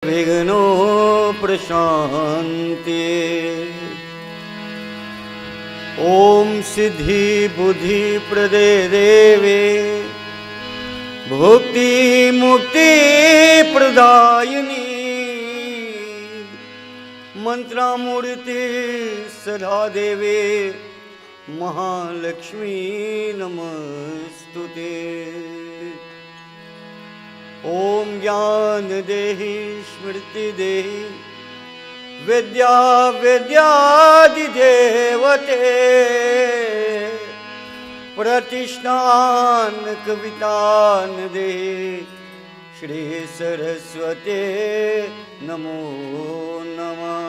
विघ्नो प्रशान्ति। ओम सिद्धि बुद्धि प्रदे देवे भुक्ति मुक्ति प्रदायिनी मंत्रामूर्ति सदा देवे महालक्ष्मी नमस्तुते। ओम ज्ञान देहि स्मृति देहि विद्या विद्यादि देवते प्रतिष्ठान कवितान दे श्री सरस्वते नमो नमः।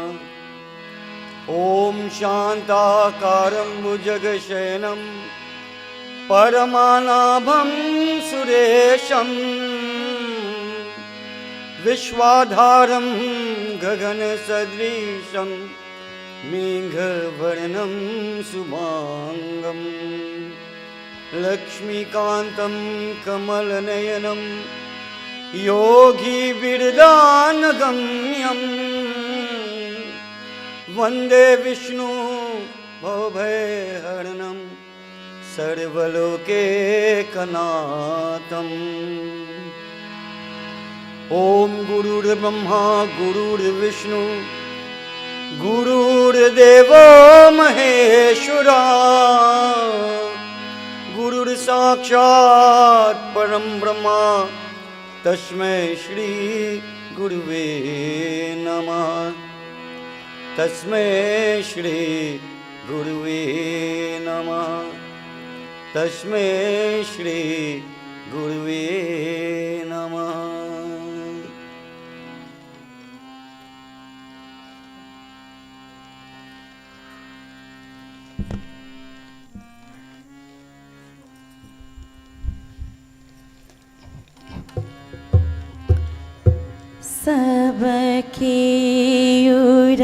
ओम शांताकारं भुजगशयनं परमानाभं सुरेशं विश्वाधारं गगनसदृशं मेघवर्णं शुभांगं लक्ष्मीकान्तं कमलनयनं योगिविरदानगम्यं वन्दे विष्णु भवभयहरणं सर्वलोकैकनाथम्। ओम गुरुर्ब्रह्मा गुरुर्विष्णु गुरुर्देवो महेश्वरा गुरुर्साक्षात् परं ब्रह्मा तस्मै श्री गुरुवे नमः। तस्मै श्री गुरुवे नमः। तस्मै श्री गुरुवे नमः। सबके उर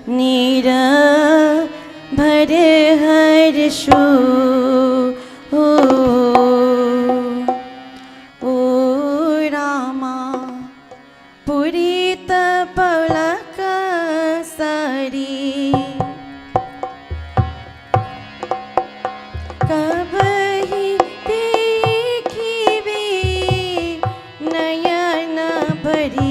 नीरा भर हर्षो ओ रामा पुरीत पलक सरी कबहि देखिबे नयन भरी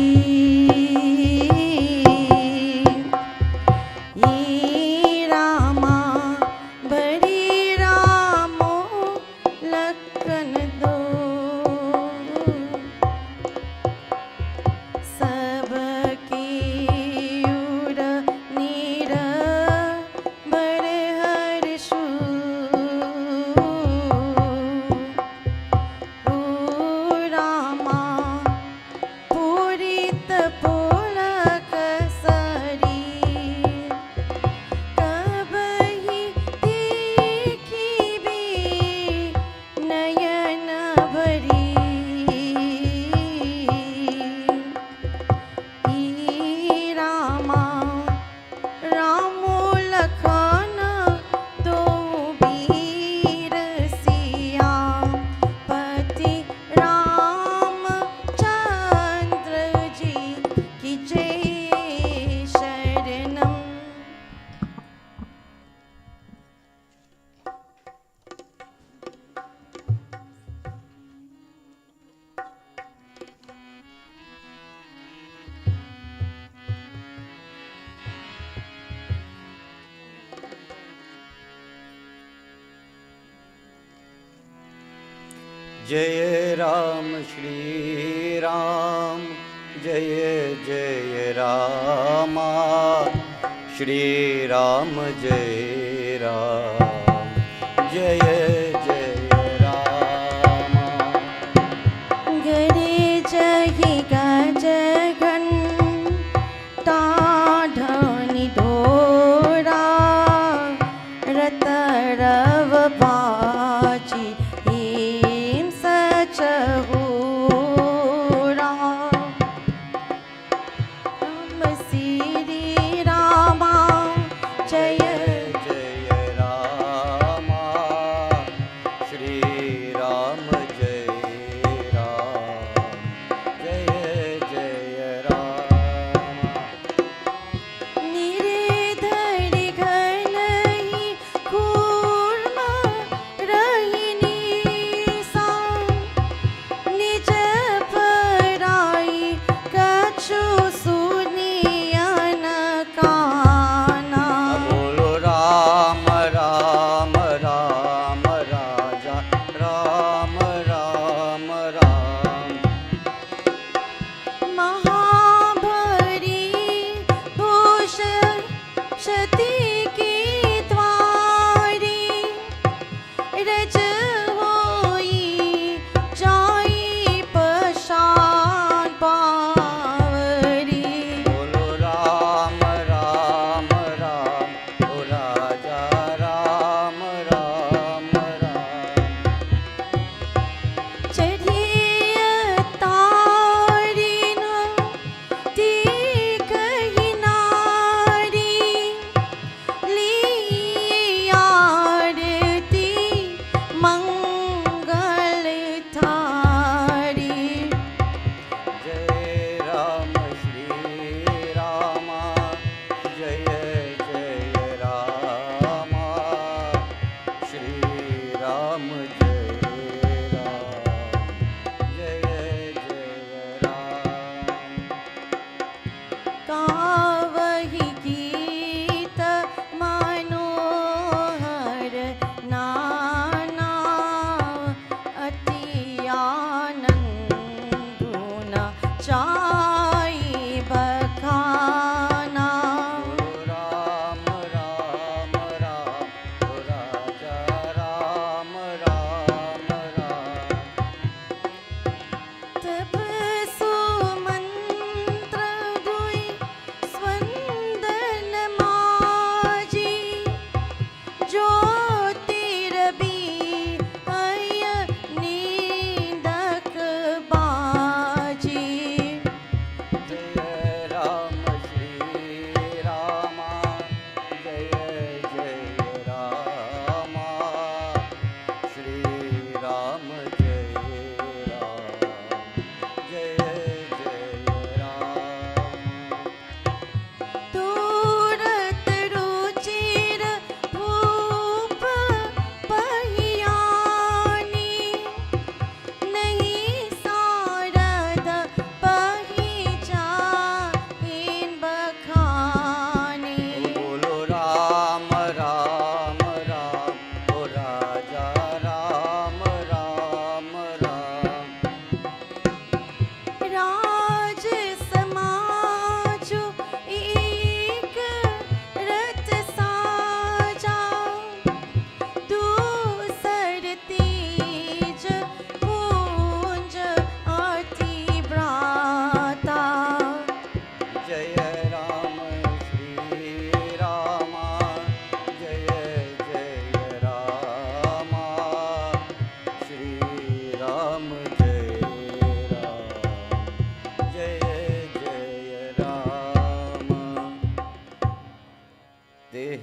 जय राम श्री राम जय जय राम श्री राम जय राम जय जय राम। गरे जहि गज घंटा ध्वनि ढोरा रत रव बाजी चहूरा राम श्री रामा जय जय रामा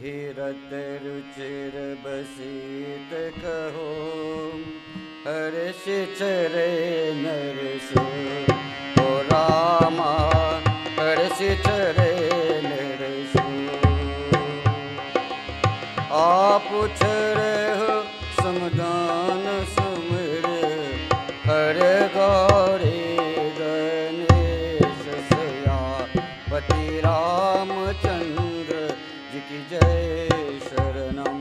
हिरत रुचिर बसित कहो, हर्ष चरे नरसु ओ रामा, हर्ष चरे नरसु। आप चरे हो समदान सुमिर, हर गौरी गणेश सया पति रामचंद्र जी की जय शरणम।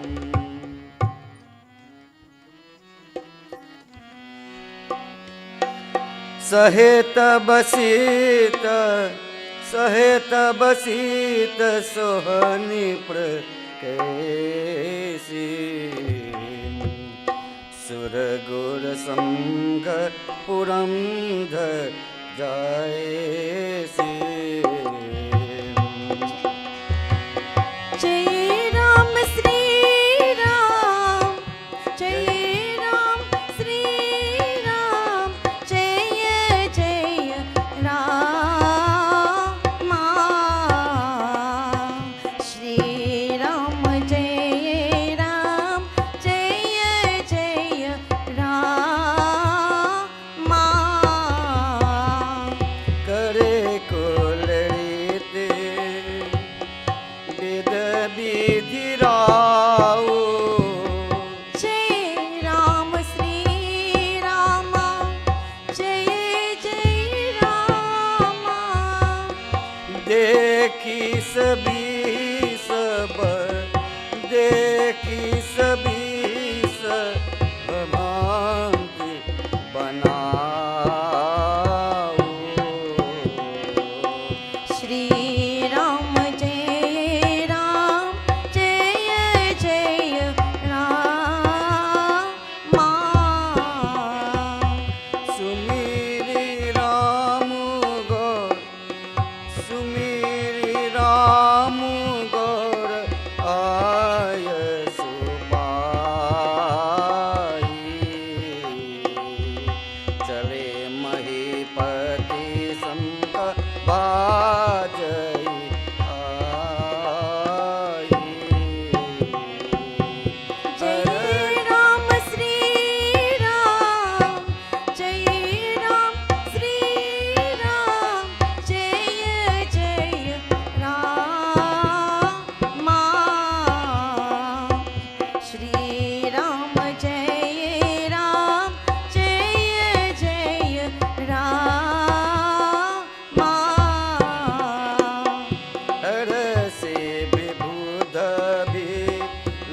सहेत बसीत सहेत बसीत सोहनी प्रकेशी, सुर गुर संग पुरंदर जायसी। जय राम श्री राम, जय राम श्री राम, जय जय राम श्री राम, जय राम, जय जय राम। करे कुल रीति विद विधि राऊ, जय राम श्री राम, जय जय राम। देखी सभी सब, देखी सभी सब भांति बनाओ। श्री राम, जय राम, जय जय राम। सुमिरि राम गौर, सुमिरि राम गौर आय सुपाई। चले महीपति संग बाजई आई। जय राम श्री राम, जय राम श्री राम, जय जय राम। श्री राम, जय राम, जय जय राम। हर से विबुध भी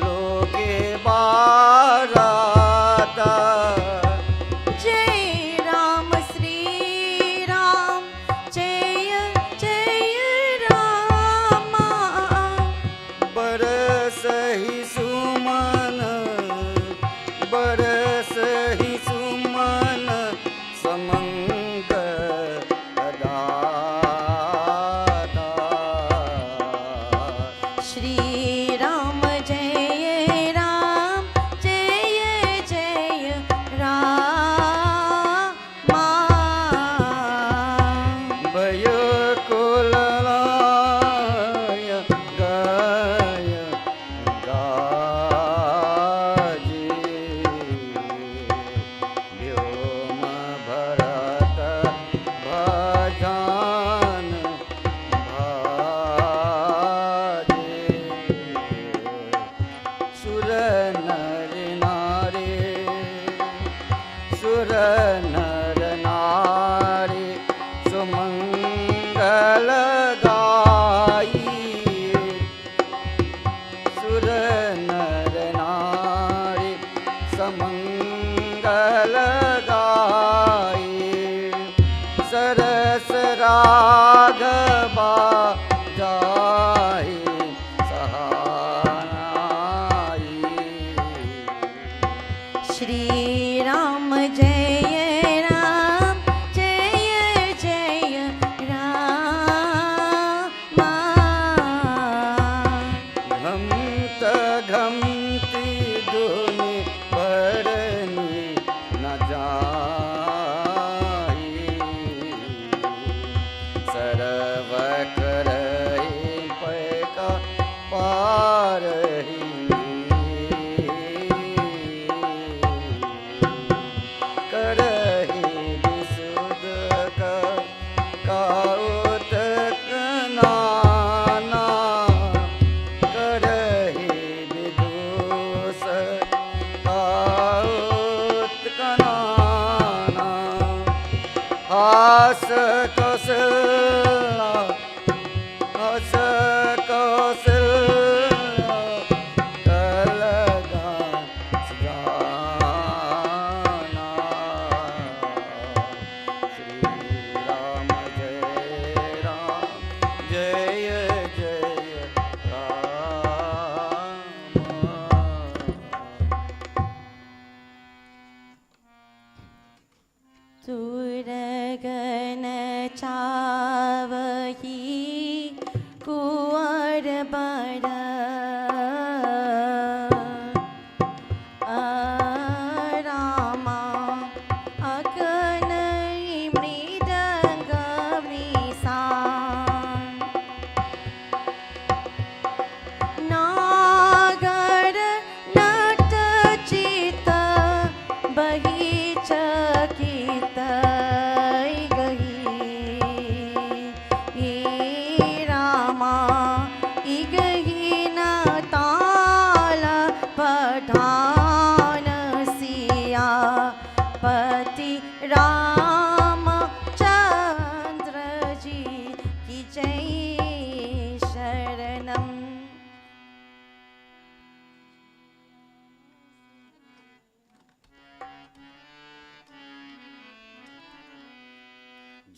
लोगे बाराता। जय राम श्री राम, जय जय राम। बरस ही सुमन, बरस ही सुमन समंग दाता। श्री राम, जय राम, जय जय राम। भय कुललाय गाय गाजी, व्योम भरत भजन भाजे। सुर नर नारी, सुर नर नारी सुमंगल गाई। सुर नर नारी समंगल गाई। सरस राघवा जाई सहाई। श्री राम, जय राम, जय जय राम। घमत घमती धुनि भरनी न जाई। सरव करहि पैका पार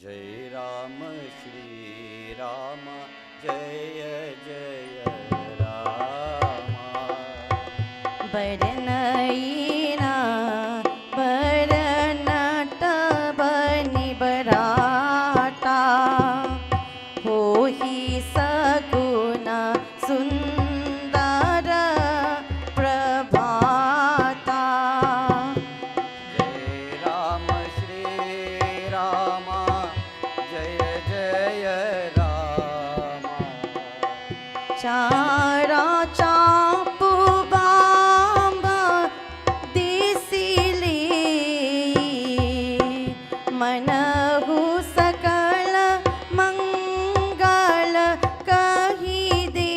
जय राम श्री राम जय जय रामा बरनईना बरनट बनि बराटा होहि सगुण सुंदर प्रभाता जय राम श्री राम जय जय रामा चारा चापु बांब दिसिली मनहु सकल मंगल कही दे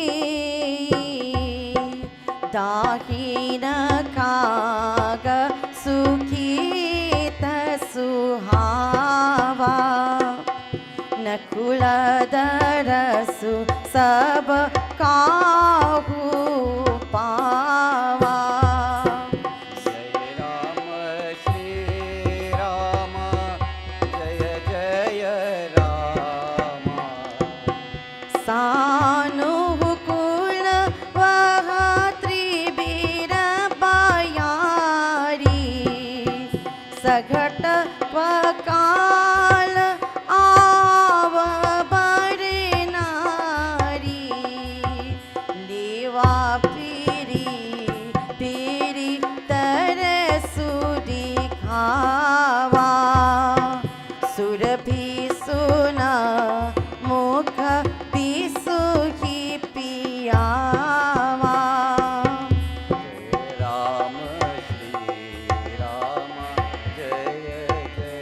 दाहिन काग सुखी सुहावा नकुल दरसु सब काहू पावा जय राम श्री राम जय जय रामा सानुकूल वह त्रिबीर बयारी सघट वकाल आव बरे नारी देवा पीरी पीरी तरसु दिखावा सुरभि सुना मुख बिसुखी पियावा जय राम श्री राम जय जय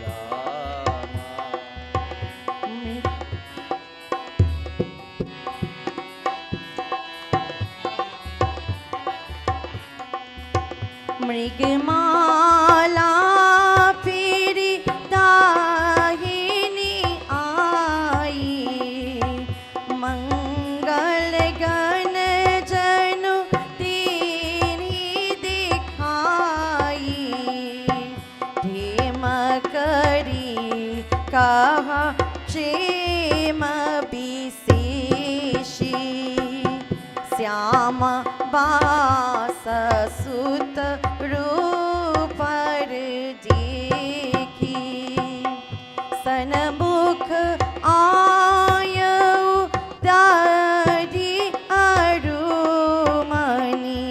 रामा मृगमाला फिरी दाहिनी आई मंगल गण जनु तेरी दिखाई धीम करी कहा क्षेम विशेषी श्याम बास सुत रूपर देखी सनमुख आयु दाढ़ी अरुमणि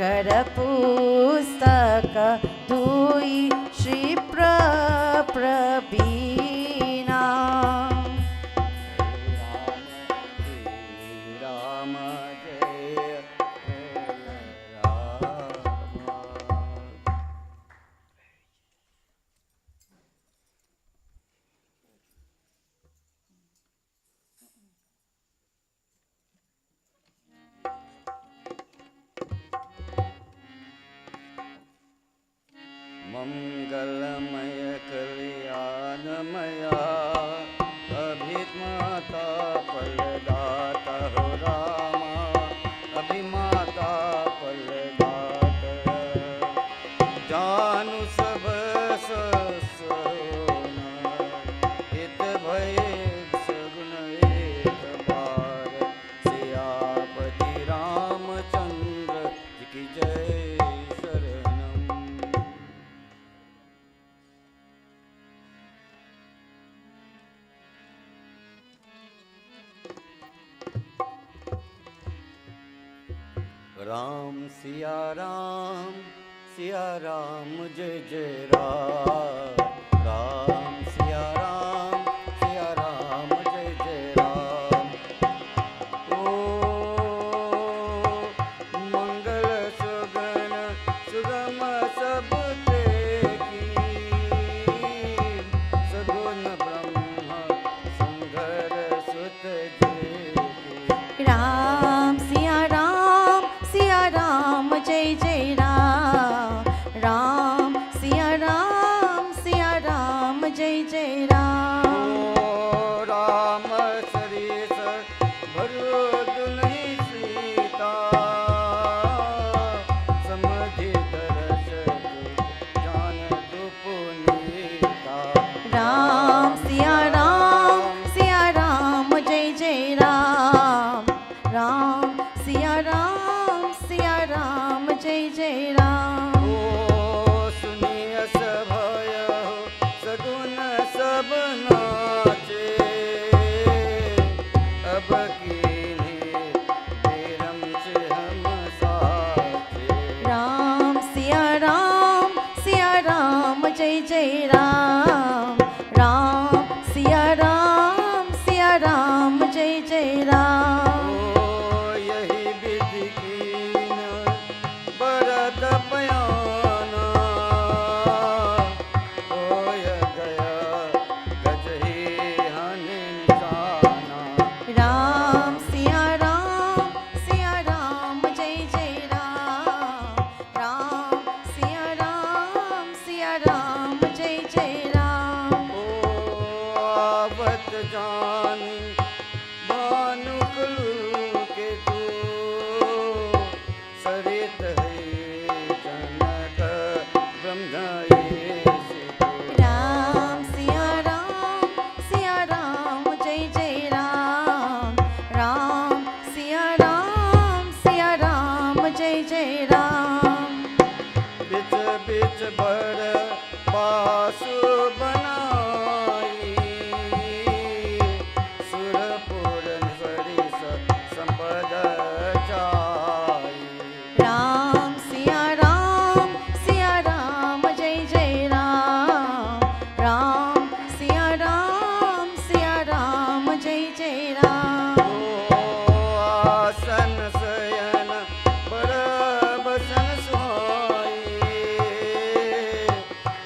कर पुस्तक धुई श्री प्रवीणा श्री राम जय रामा मंगलमय कल्याणमया अभिमाता फलदाता हो रामा अभिमाता फलदात जानु सब ससुना हित भय सगुण एक बार सियापति रामचंद्र जी की जय शरणम राम सिया राम जय जय राम राम सिया राम जय जय राम ओ मंगल सुगन सुगम सब की सगुण ब्रह्म सुंदर सुत जी राम सिया राम जय जय राम राम सिया राम जय जय राम। ओ यही विधि कीन बरत पयाना, होय गया गज ही हन निशाना। राम सिया राम जय जय राम। राम सिया राम जय जय राम। ओ आवत जानी भानुकुल के तू, सरित है जनक ब्रह्मये सितु। राम सिया राम जय जय राम। राम सिया राम जय जय राम। बिच बिच भर बासु बनाई, सुरपुर सरिस संपद चाई। राम सिया राम जय जय राम। राम सिया राम जय जय राम। ओ आसन शयन बड़ बसन सुहाई,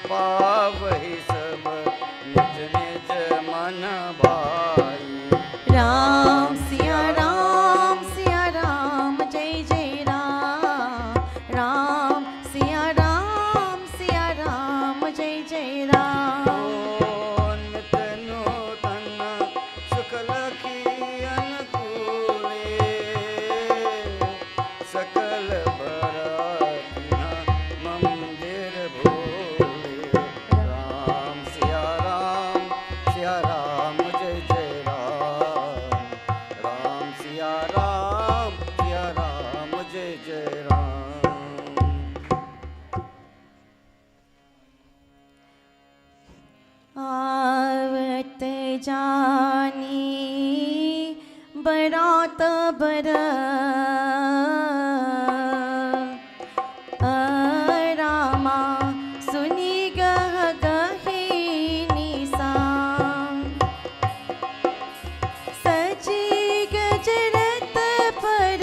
पावहि सब निज निज मन भाई। राम सिया राम जय जय राम। राम सिया राम जय जय राम। ओ नित नूतन सुख लखी अनुकूले, सकल बरातिन मंदिर भोले। राम सिया राम जय जय राम। राम सिया राम जय जय राम। आवत जानी बरात बर, रामा सुनी गह गही निसा। सजी गजरत पर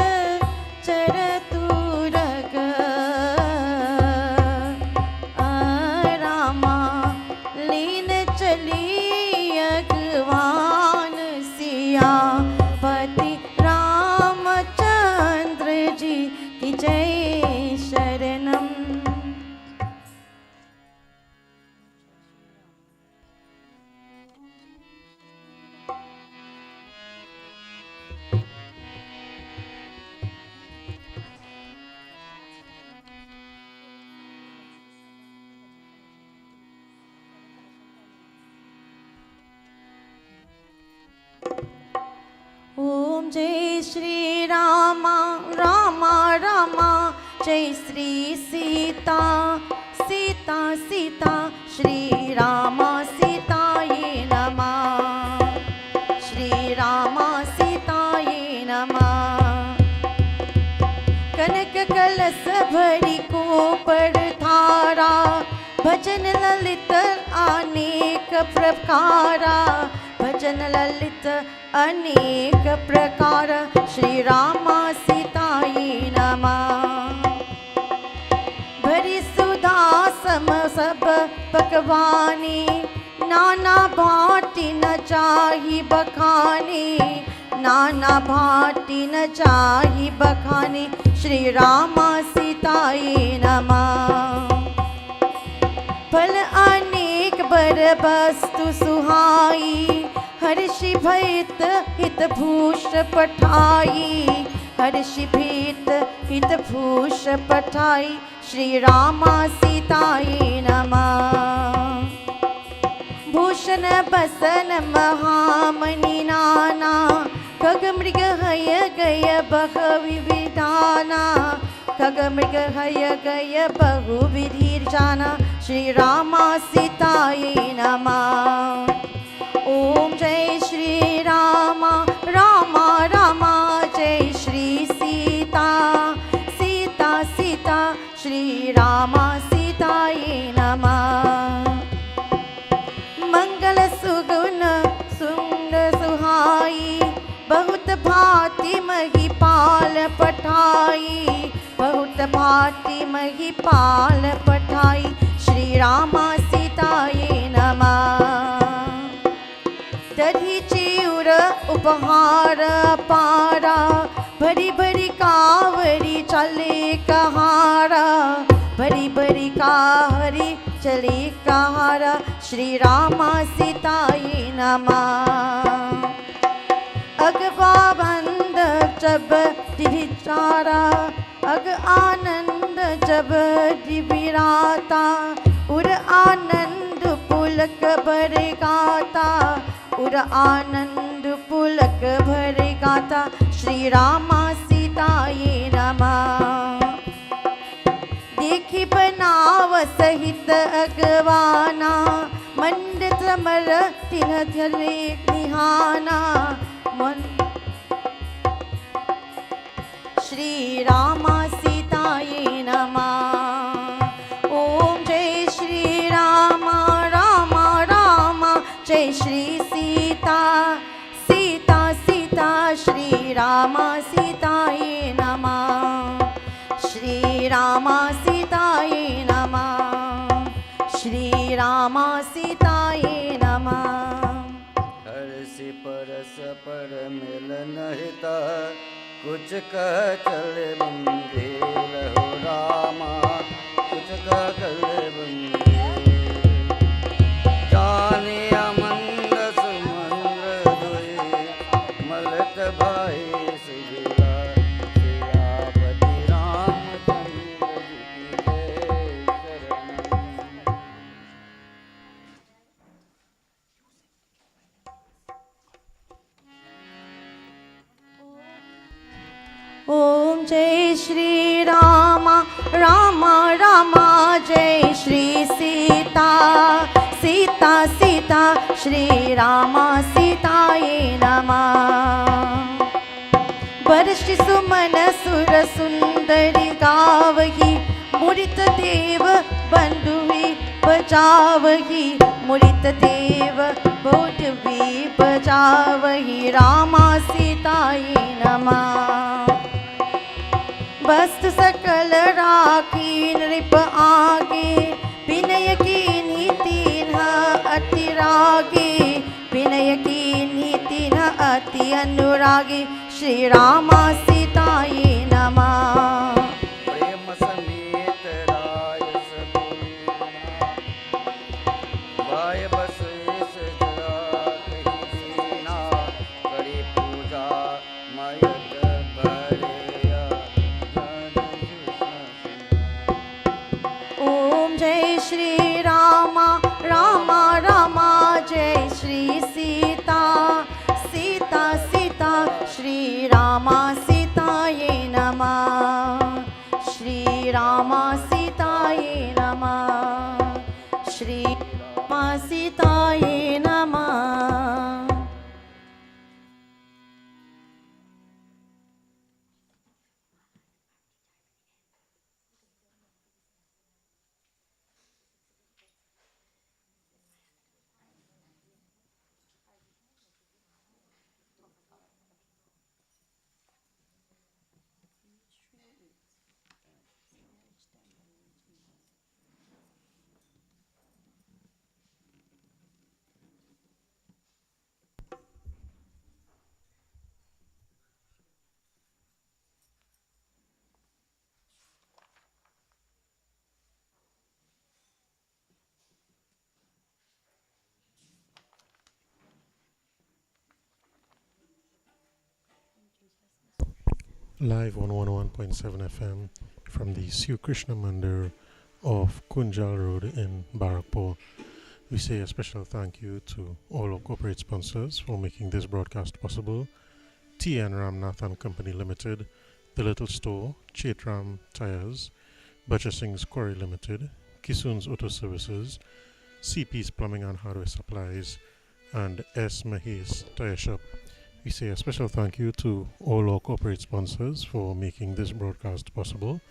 चरतुरग, रामा लीन चली अगवान सिया पति रामचंद्र जी की जय शरणम। ओम जय श्री रामा रामा रामा, जय श्री सीता सीता सीता, श्री रामा सीताये नमः। श्री रामा सीताये नमः। कनक कलश भरी को पड़धारा, भजन ललित अनेक प्रकारा। भजन ललित अनेक प्रकार, श्री रामा सीताये नमः। भरी सुधा सम सब पकवानी, नाना भांति न चाही बखानी। नाना भांति न चाही बखानी, श्री रामा सीताये नमः। फल अनेक बर वस्तु सुहाई, हर्षि भयत हित भूष पठाई। हर्षि भीत हित भूष पठाई, श्री रामा सीताये नमः। भूषण बसन महामणि नाना, खग मृग हय गय बहु विधाना। खग मृग हय गय बहु विधि जाना, श्री रामा सीताये नमः। ओम जय श्री रामा रामा रामा, जय श्री सीता सीता सीता, श्री रामा सीताये नमः। मंगल सुगुण सुंद सुहाई, महिपाल पठाई, बहुत भांति महिपाल पठाई। श्री रामा सीताये नमः। दधी चिउर उपहार पारा, भरी भरी कावरी चले कहारा, भरी भरी कावरी चले कहारा। श्री रामा सीताये नमः। अगवा बंद जब दिचारा, अग आनंद जब दिविराता, उर आनंद पुलक भर गाता, उर आनंद पुलक भर गाता। श्री रामा सीताये नमः। देखी बनाव सहित अगवाना, मंड समर तिन धरे निहाना। श्री रामा सीताये नमः। ओम जय श्री रामा रामा रामा, जय श्री सीता सीता सीता। श्री रामा सीताये नमः। श्री रामा सीताये नमः। श्री रामा सीताये नमः। हर्षि परस पर मिलन हिता, कुछ कह चल बंदे लहो रामा, कुछ कह चल बंदे। जानिया मंद सुमंद्र दुई, मलत भाई सुगिला। सियापति रामचंद्र जी की जय शरणम। ओम जय श्री रामा रामा रामा, जय श्री सीता सीता सीता। श्री रामा सीताये नमः। वर्ष सुमन सुर सुंदरी गावही, मुरित देव बंधुवी बजावही, मुरित देव बंधुवी बजावही। रामा सीताये नमः। वस्तु सकल राखी नृप आगे, विनय की नीति न अति रागे, विनय की नीति न अति अनुरागी। श्री रामा सीताये नमः। प्रेम समेत राय सबोला, भाय बसेस जरा कही सीना। करी पूजा मयक भरिया, जन कृष्ण। ओम जय श्री रामा रामा रामा, जय श्री सीता सीता सीता। श्री रामा सीताये नमः। श्री रामा सीताये नमः। श्री रामा सीताये नमः। Live on 101.7 FM from the Sri Krishna Mandir of Kunjal Road in Barakpur. We say a special thank you to all our corporate sponsors for making this broadcast possible. T.N. Ramnath and Company Limited, The Little Store, Chaitram Tires, Butcher Singh's Quarry Limited, Kisun's Auto Services, CP's Plumbing and Hardware Supplies, and S. Mahes Tire Shop. We say a special thank you to all our corporate sponsors for making this broadcast possible.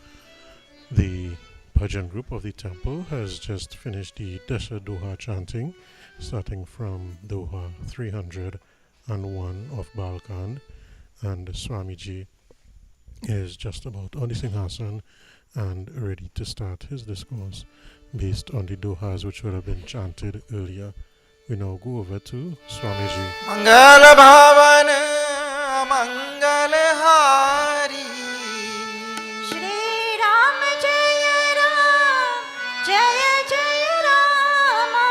The Bhajan group of the temple has just finished the Dasha Doha chanting, starting from Doha 301 of Balkand, and Swamiji is just about on the Singhasan and ready to start his discourse based on the dohas which would have been chanted earlier. We now go over to Swamiji. Mangal Bhavan Mangal Hari Shri Ram Jaya Ram Jaya Jaya Rama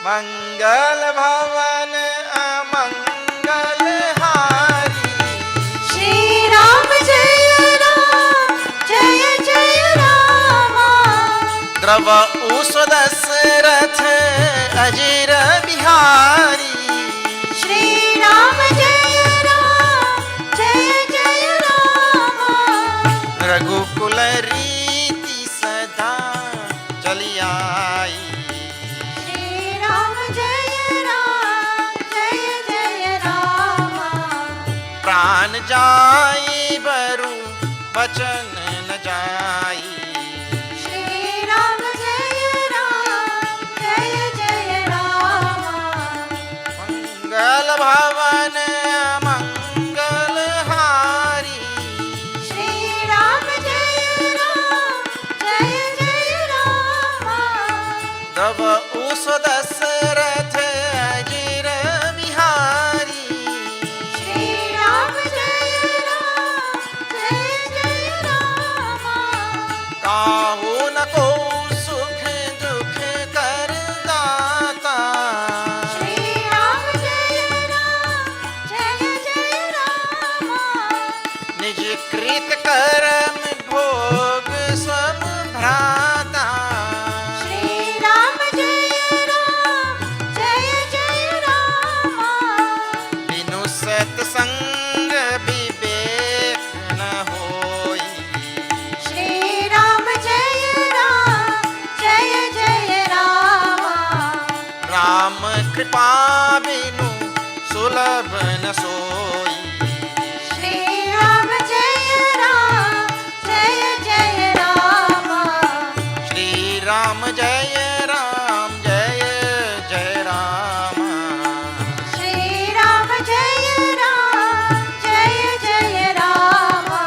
Mangal Bhavan Mangal Hari Shri Ram Jaya Ram Jaya Jaya Rama Drava Usodasrath Ajir Bihari Shri Ram Jaya Ram Jaya Jaya Rama Raghukul Riti Sada Chali Aayi Shri Ram Jaya Ram Jaya Jaya Rama प्राण जाई बरु बचन न जाई Shri Ram Jaya Ram Jaya Jaya Rama मंगल भवन मंगल हारी Shri Ram Jaya Ram Jaya Jaya Rama तब उस Dasharath अजिर Bihari Shri Ram Jaya Ram Jaya Jaya Rama काहू न को सुख दुख कर दाता Shri Ram Jaya Ram Jaya Jaya Rama निज कृत कर्म भोग सब भ्राता Shri Ram Jaya Ram Jaya Jaya Rama बिनु सत्संग विवेक न होई Shri Ram Jaya Ram Jaya Jaya Rama Ram कृपा बिनु सुलभ न सोई Shri Ram Jaya Ram Jaya Jaya Rama Shri Ram जय राम जय जय Ram Shri Ram Jaya Ram Jaya Jaya Rama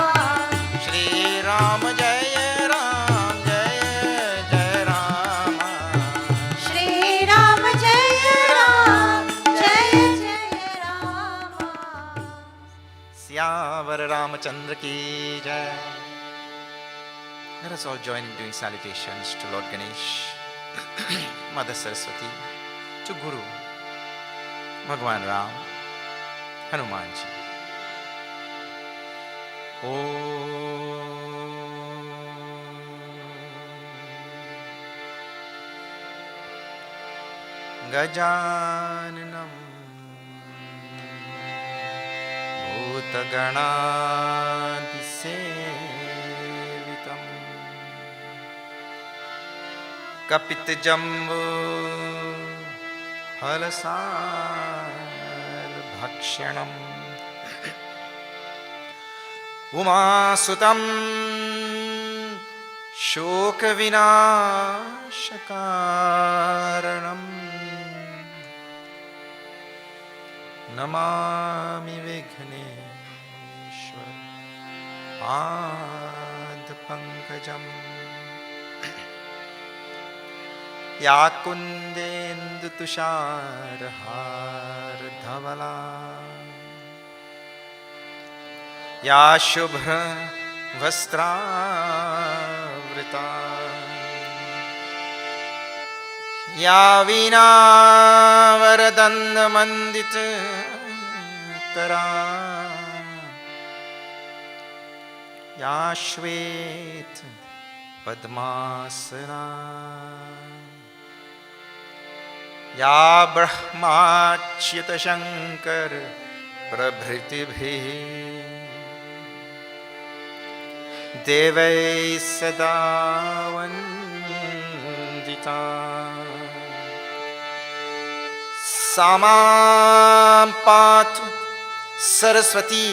Shri Ram जय राम जय जय Ram Shri Ram Jaya Ram Jaya Jaya Rama Siyavar Ramchandra की जय. Let us all join in doing salutations to Lord Ganesh, Mother Saraswati, to Guru, Bhagwan Ram, Hanuman Ji. Om Gajananam Bhutaganaधिसेवितं कपितजम्बो फलसारभक्षणम् उमासुतं शोकविनाशकारणम् Namami Vighneshwar पादपङ्कजम् या कुन्देन्दुतुषारहारधवला या शुभ्रवस्त्रावृता या वीणावरदण्डमण्डितकरा या श्वेत पद्मासना या ब्रह्माच्युतशङ्कर प्रभृतिभिः देवैः सदा वन्दिता सा मां पातु सरस्वती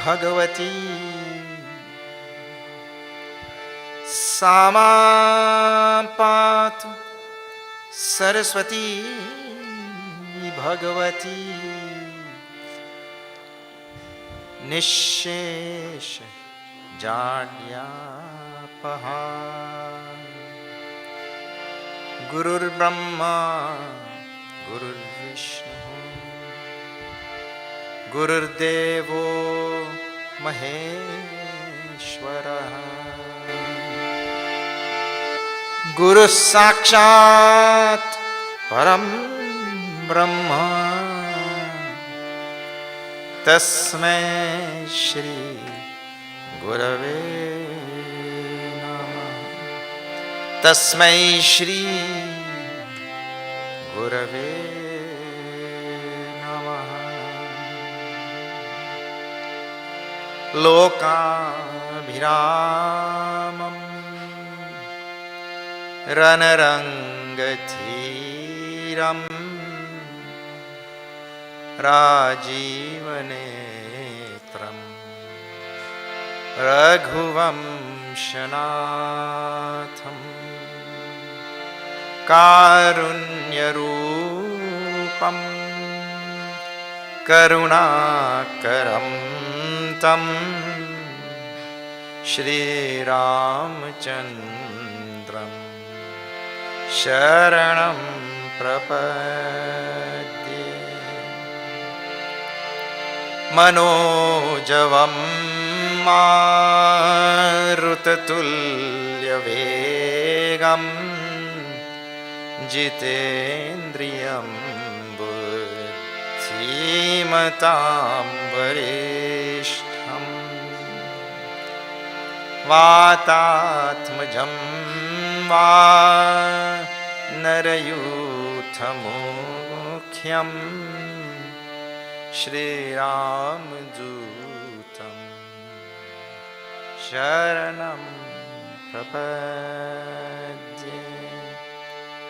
भगवती सा मां पातु सरस्वती भगवती निःशेष जाड्यापहार। गुरुर्ब्रह्मा गुरुर्विष्णु गुरुर्देवो महेश्वरः। गुरुः साक्षात् परं ब्रह्म तस्मै श्री गुरवे नमः। तस्मै श्री गुरवे नमः। लोकाभिरामं रणरङ्गधीरम् राजीवनेत्रं रघुवंशनाथं कारुण्यरूपं करुणाकरं तं श्रीरामचन्द्रं शरणं प्रपद्ये। मनोजवं मारुततुल्यवेगं जितेन्द्रियं बुद्धिमतां वरिष्ठं वातात्मजं वानरयूथमुख्यं श्रीरामदूतं शरणं प्रपद्ये।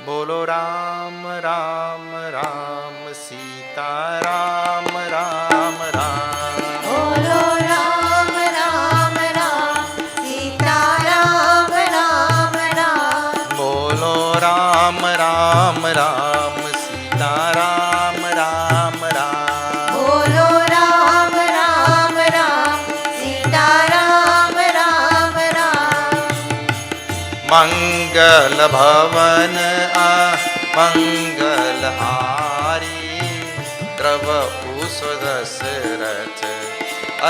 बोलो राम राम राम सीता राम राम राम। बोलो राम राम राम सीता राम राम राम। बोलो राम राम राम सीता राम राम राम। बोलो राम राम राम सीता राम राम राम। मंगल भवन मंगल हारी द्रवहु सुदशरथ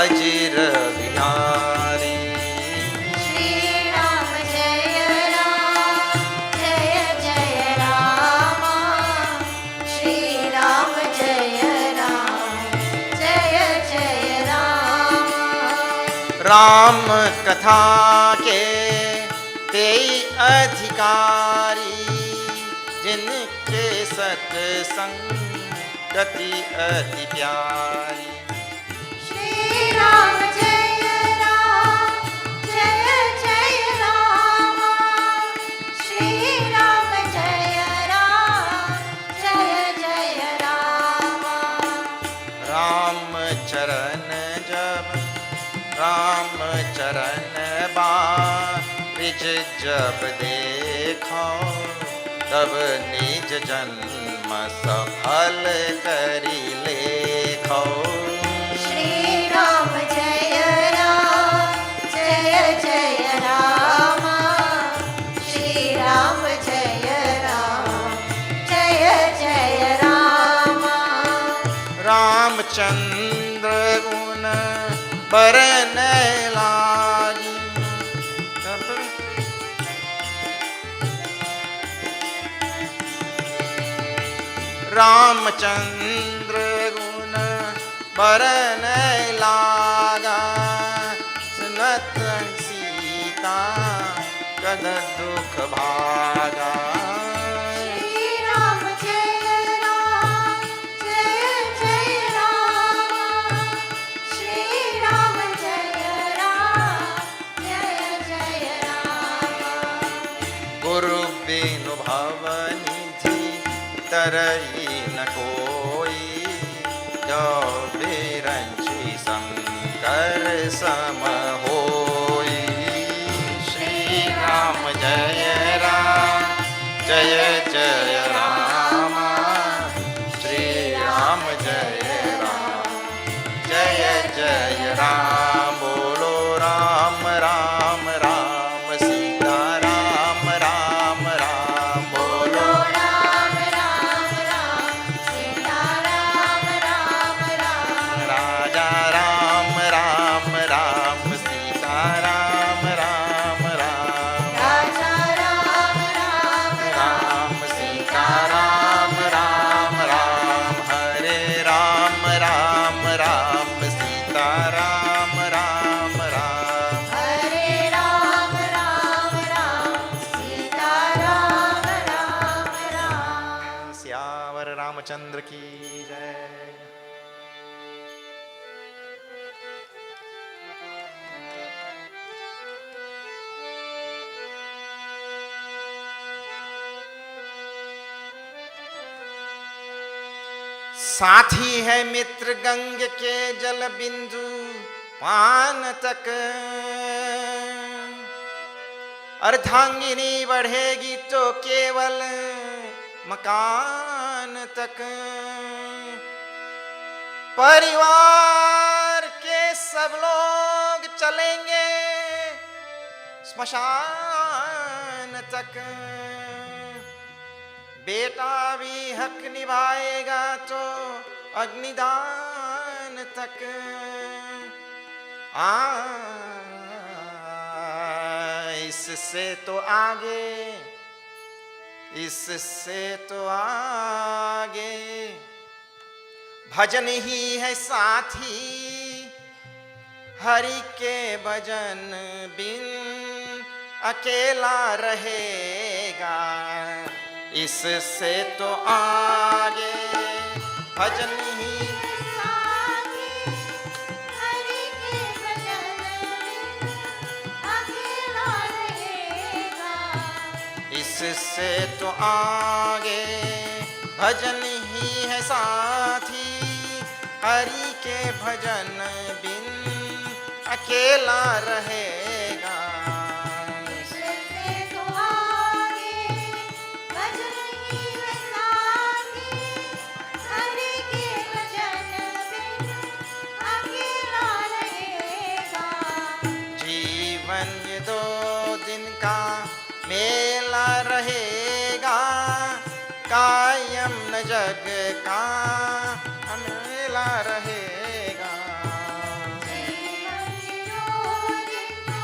अजिर बिहारी। श्री राम जय जय राम। श्री राम जय जय राम। राम कथा के तेई अधिकारी जिनके सत्संग गति अति प्यारी। श्री राम जय राम। श्री राम जय राम। राम चरण जब राम चरण बारिज जब देखो तब निज जन्म सफल करी लेखो। श्री राम जय राम। श्री राम जय राम। रामचंद्र गुण बरन लागी तब रामचंद्र गुण बरन लागा सुनत सीता कद दुख भागा। श्री राम जय राम। श्री राम जय राम। गुरु बिनु भवनिधि तरई न कोई जो बिरंची शंकर सम होई। श्री राम जय जय राम। श्री राम जय जय राम बोलो राम राम राम सीता राम राम राम बोलो राम राम राम सीता राम राम राम राजा राम राम राम सीता राम राम राम राजा राम राम राम सीता राम राम राम हरे राम राम राम सीता राम राम राम हरे राम राम राम सीता राम राम राम सियावर रामचंद्र की जय। साथी है मित्र गंग के जल बिंदु पान तक, अर्धांगिनी बढ़ेगी तो केवल मकान तक। परिवार के सब लोग चलेंगे स्मशान तक, बेटा भी हक निभाएगा तो अग्निदान तक। इससे तो आगे, इससे तो आगे भजन ही है साथी, हरि के भजन बिन अकेला रहेगा। इससे तो आगे भजन ही हरि के भजन अकेला रहेगा। इससे तो आगे भजन ही है साथी, हरि के भजन बिन अकेला रहेगा। इससे तो आगे भजन ही है साथी, हरि के भजन बिन अकेला रहेगा। जीवन ये 2 दिन का मेला रहेगा, कायम न जग का मेला रहेगा। जीवन के 2 दिन का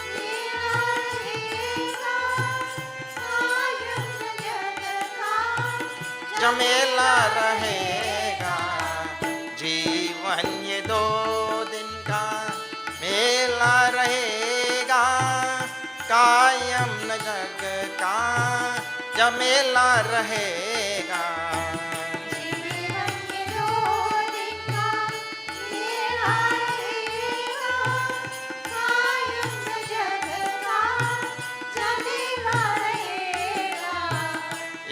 मेला रहेगा, कायम जग का जमेला रहेगा। जीवन ये 2 दिन का मेला रहेगा, कायम न जग का जमेला रहेगा। जीवन के 2 दिन का मेला रहेगा, कायम जग का जमेला रहेगा।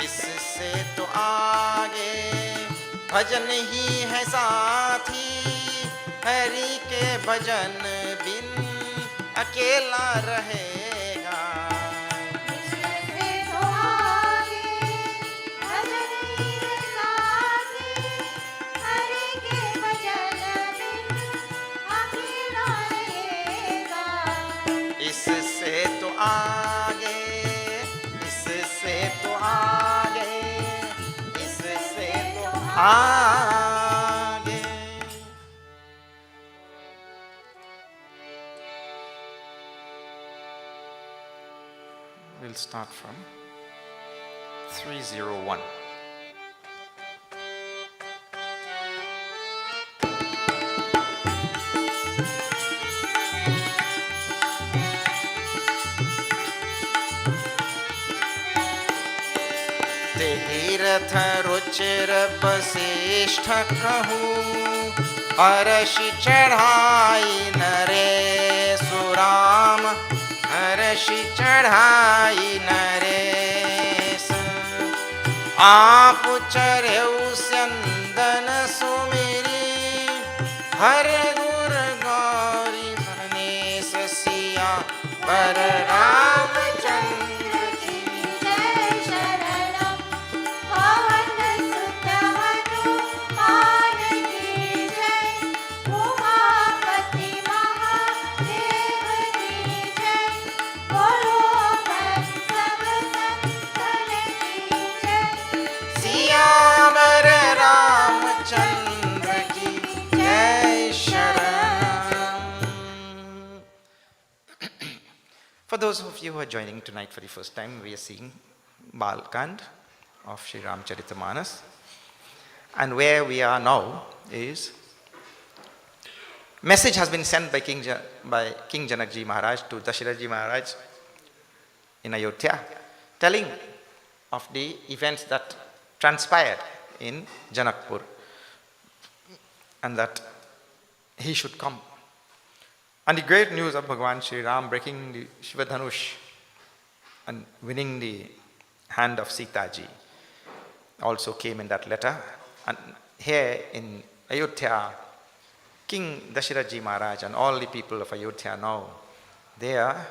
इससे तो आगे भजन ही है साथी, हरि के भजन बिन अकेला रहेगा। इससे तो आगे भजन ही है साथी, हरि के भजन बिन अकेला रहेगा। इससे तो आगे, इससे तो आगे, इससे तो आगे। We'll start from 301. तीर्थ रुचिर वशिष्ठ कहूँ, हर्षि चढ़ाई नरेशुराम, हर्षि चढ़ाई नरेश। आप चढ़ेऊ चंदन सुमिरी, हर गुर गौरी गणेश सिया पर रामचंद्र की जय शरणम पवन सुत हनुमान की जय, Uma For those of you who are joining tonight for the first time, we are seeing Balkand of Sri Ramcharitamanas. And where we are now is, message has been sent by King Janakji Maharaj to Dasharathji Maharaj in Ayodhya, telling of the events that transpired in Janakpur, and that he should come. And the great news of Bhagavan Sri Ram breaking the Shivadhanush and winning the hand of Sita ji also came in that letter. And here in Ayodhya, King Dasharathji Maharaj and all the people of Ayodhya now, they are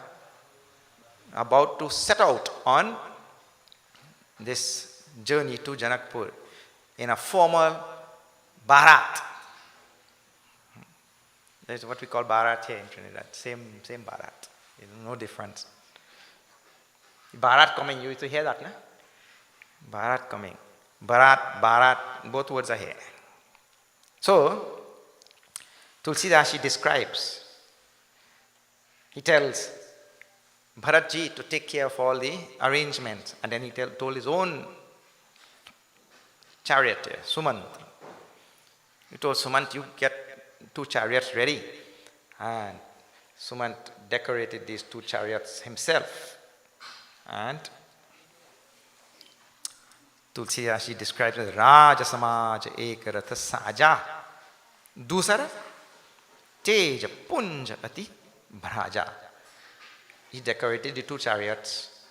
about to set out on this journey to Janakpur in a formal Bharat. That's what we call Bharat here in Trinidad. Same Bharat. No difference. Bharat coming, you used to hear that, no? Bharat coming. Bharat, both words are here. So, Tulsidashi describes, he tells Bharatji to take care of all the arrangements, and then he told his own charioteer, Sumant. He told Sumant, you get 2 chariots ready. And Sumant decorated these 2 chariots himself. And Tulsidashi describes as Raja Samaj Ekaratha Saja Dusara Teja Punja Ati Bhraja. He decorated the 2 chariots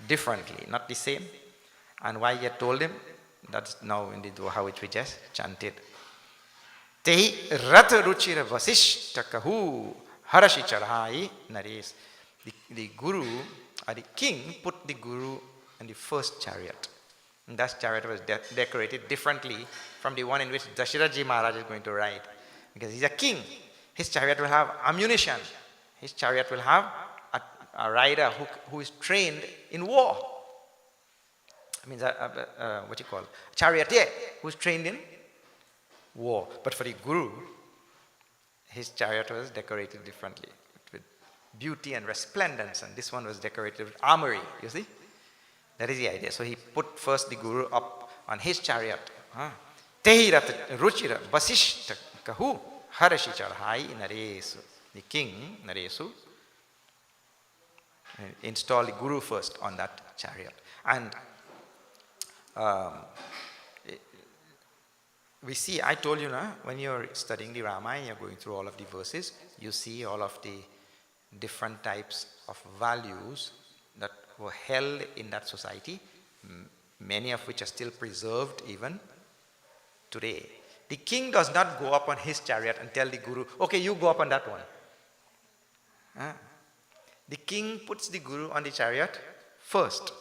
differently, not the same. And why he had told him, that's now in the Doha which we just chanted. Tehi Ratha Ruchira Vasishta Kahu Harashi Charhai Nares. The Guru, or the king, put the Guru in the first chariot. And that chariot was decorated differently from the one in which Dasharathji Maharaj is going to ride. Because he's a king. His chariot will have ammunition. His chariot will have a rider who is trained in war. I mean, what you call charioteer who is trained in war. But for the Guru, his chariot was decorated differently, with beauty and resplendence, and this one was decorated with armory, you see? That is the idea. So he put first the Guru up on his chariot. Tehi ruchira vasishta kahu harashi charhai naresu. The king, Naresu, installed the Guru first on that chariot. And we see, I told you, when you're studying the Ramayana, you're going through all of the verses, you see all of the different types of values that were held in that society, many of which are still preserved even today. The king does not go up on his chariot and tell the Guru, okay, you go up on that one. The king puts the Guru on the chariot first,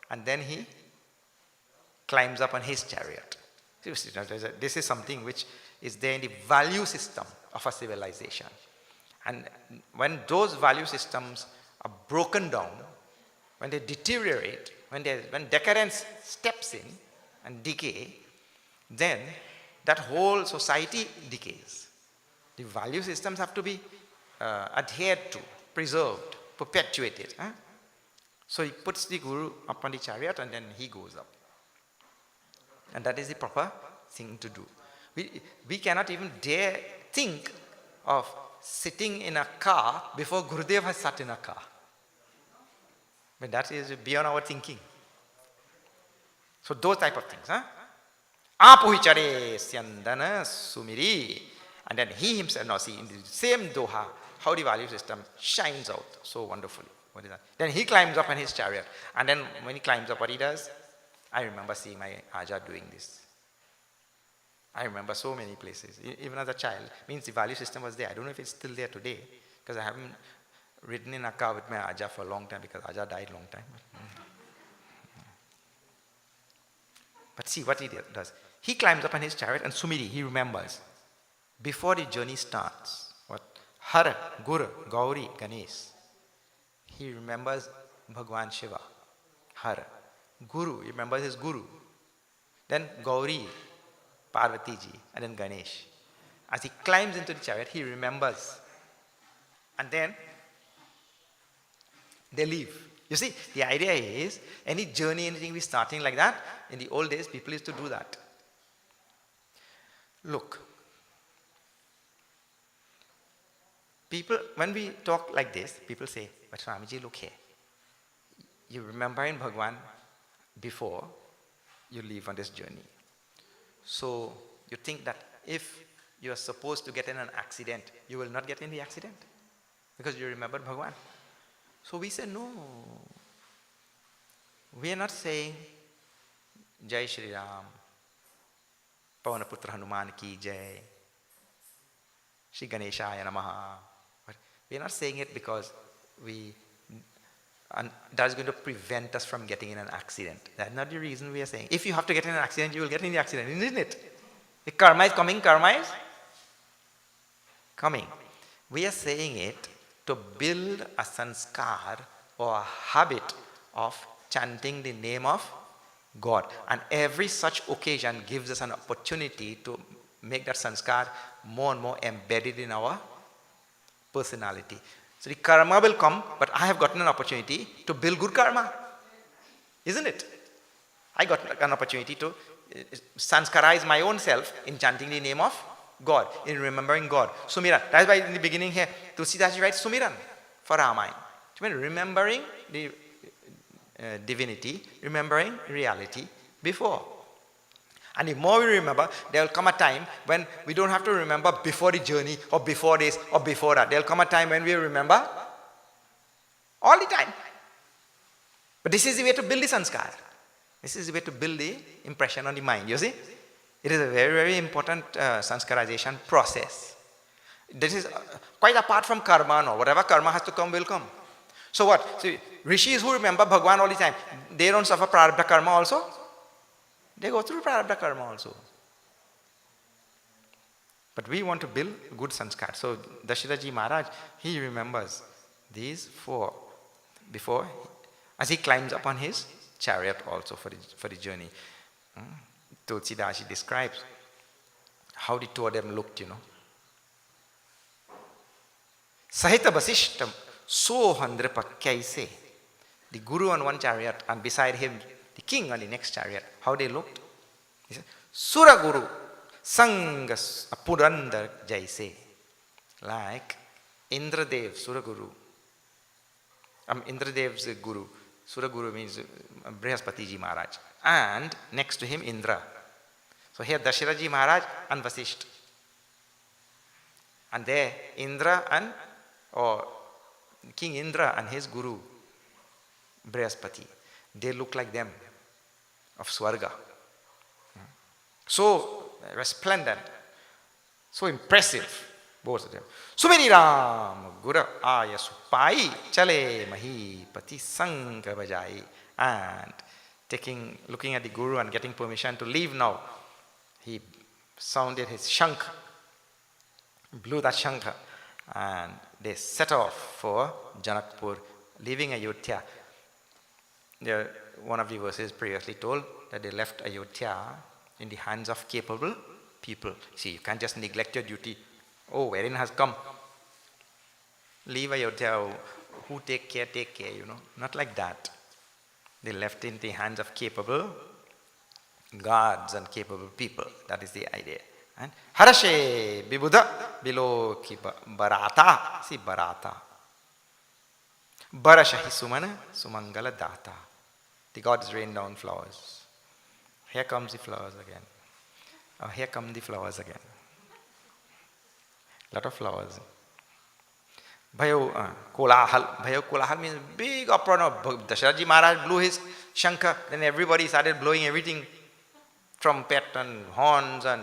and then he climbs up on his chariot. This is something which is there in the value system of a civilization. And when those value systems are broken down, when they deteriorate, when decadence steps in and decay, then that whole society decays. The value systems have to be adhered to, preserved, perpetuated. So he puts the Guru up on the chariot and then he goes up. And that is the proper thing to do. We cannot even dare think of sitting in a car before Gurudev has sat in a car. But that is beyond our thinking. So those type of things. Apuhichare syandana sumiri. And then he himself, now see, in the same Doha, how the value system shines out so wonderfully. What is that? Then he climbs up on his chariot. And then when he climbs up, what he does? I remember seeing my Aja doing this. I remember so many places, even as a child. Means the value system was there. I don't know if it's still there today, because I haven't ridden in a car with my Aja for a long time, because Aja died long time. But see what he does. He climbs up on his chariot and Sumiri, he remembers. Before the journey starts, what? Hara, Guru, Gauri, Ganesh. He remembers Bhagwan Shiva. Hara. Guru, he remembers his Guru. Then Gauri, Parvati ji, and then Ganesh. As he climbs into the chariot, he remembers. And then They leave. You see, the idea is, any journey, anything we starting like that, in the old days, people used to do that. Look, people, when we talk like this, people say, but Swamiji, look here. You remember in Bhagwan before you leave on this journey. So you think that if you are supposed to get in an accident, you will not get in the accident because you remembered Bhagwan. So we say, no. We are not saying Jai Shri Ram, Pavanaputra Hanuman ki Jai, Shri Ganeshaya Namaha. But we are not saying it because that's going to prevent us from getting in an accident. That's not the reason we are saying. If you have to get in an accident, you will get in the accident, isn't it? The karma is coming, karma is coming. We are saying it to build a sanskar or a habit of chanting the name of God. And every such occasion gives us an opportunity to make that sanskar more and more embedded in our personality. So the karma will come, but I have gotten an opportunity to build good karma. Isn't it? I got an opportunity to sanskarize my own self in chanting the name of God, in remembering God. Sumiran. That's why in the beginning here, Tulsidas writes Sumiran for Ramayana. Remembering the divinity, remembering reality before. And the more we remember, there will come a time when we don't have to remember before the journey or before this or before that. There will come a time when we remember all the time. But this is the way to build the sanskar. This is the way to build the impression on the mind, you see. It is a very, very important sanskarization process. This is quite apart from karma now. Whatever karma has to come will come. So what? See, rishis who remember Bhagwan all the time, they don't suffer prarabdha karma also? They go through prarabdha karma also. But we want to build good sanskar. So Dasharathji Maharaj, he remembers these four before, as he climbs up on his chariot also for the journey. Tulsidas describes how the two of them looked, you know. Sahita Vasishtam Sohandripa Kaise. The guru on one chariot and beside him the king on the next chariot. How they looked? He said, Sura Guru Sangas Apurandar Jaise. Like Indradev, Sura Guru. Indradev's guru. Sura Guru means Brihaspatiji Maharaj. And next to him Indra. So here Dasharathji Maharaj and Vasisht. And there Indra and, or King Indra and his guru Brihaspati. They look like them of Swarga. So resplendent, so impressive, both of them. Sumeri Ram Gura Aya Supai Chale Mahi Pati Sangha Bajai. And looking at the guru and getting permission to leave now, he sounded his shankh, blew that shankha, and they set off for Janakpur, leaving Ayodhya. One of the verses previously told that they left Ayodhya in the hands of capable people. See, you can't just neglect your duty. Oh, wherein has come. Leave Ayodhya, who take care, you know. Not like that. They left in the hands of capable guards and capable people. That is the idea. And Harashe Bibuddha Biloki Barata. See, Barata. Barashahi Sumana Sumangala Data. The gods rain down flowers. Here comes the flowers again. Oh, here come the flowers again. Lot of flowers. Bhayo Kolahal means big uproar. Dasharathji Maharaj blew his shankha, then everybody started blowing everything, trumpet and horns, and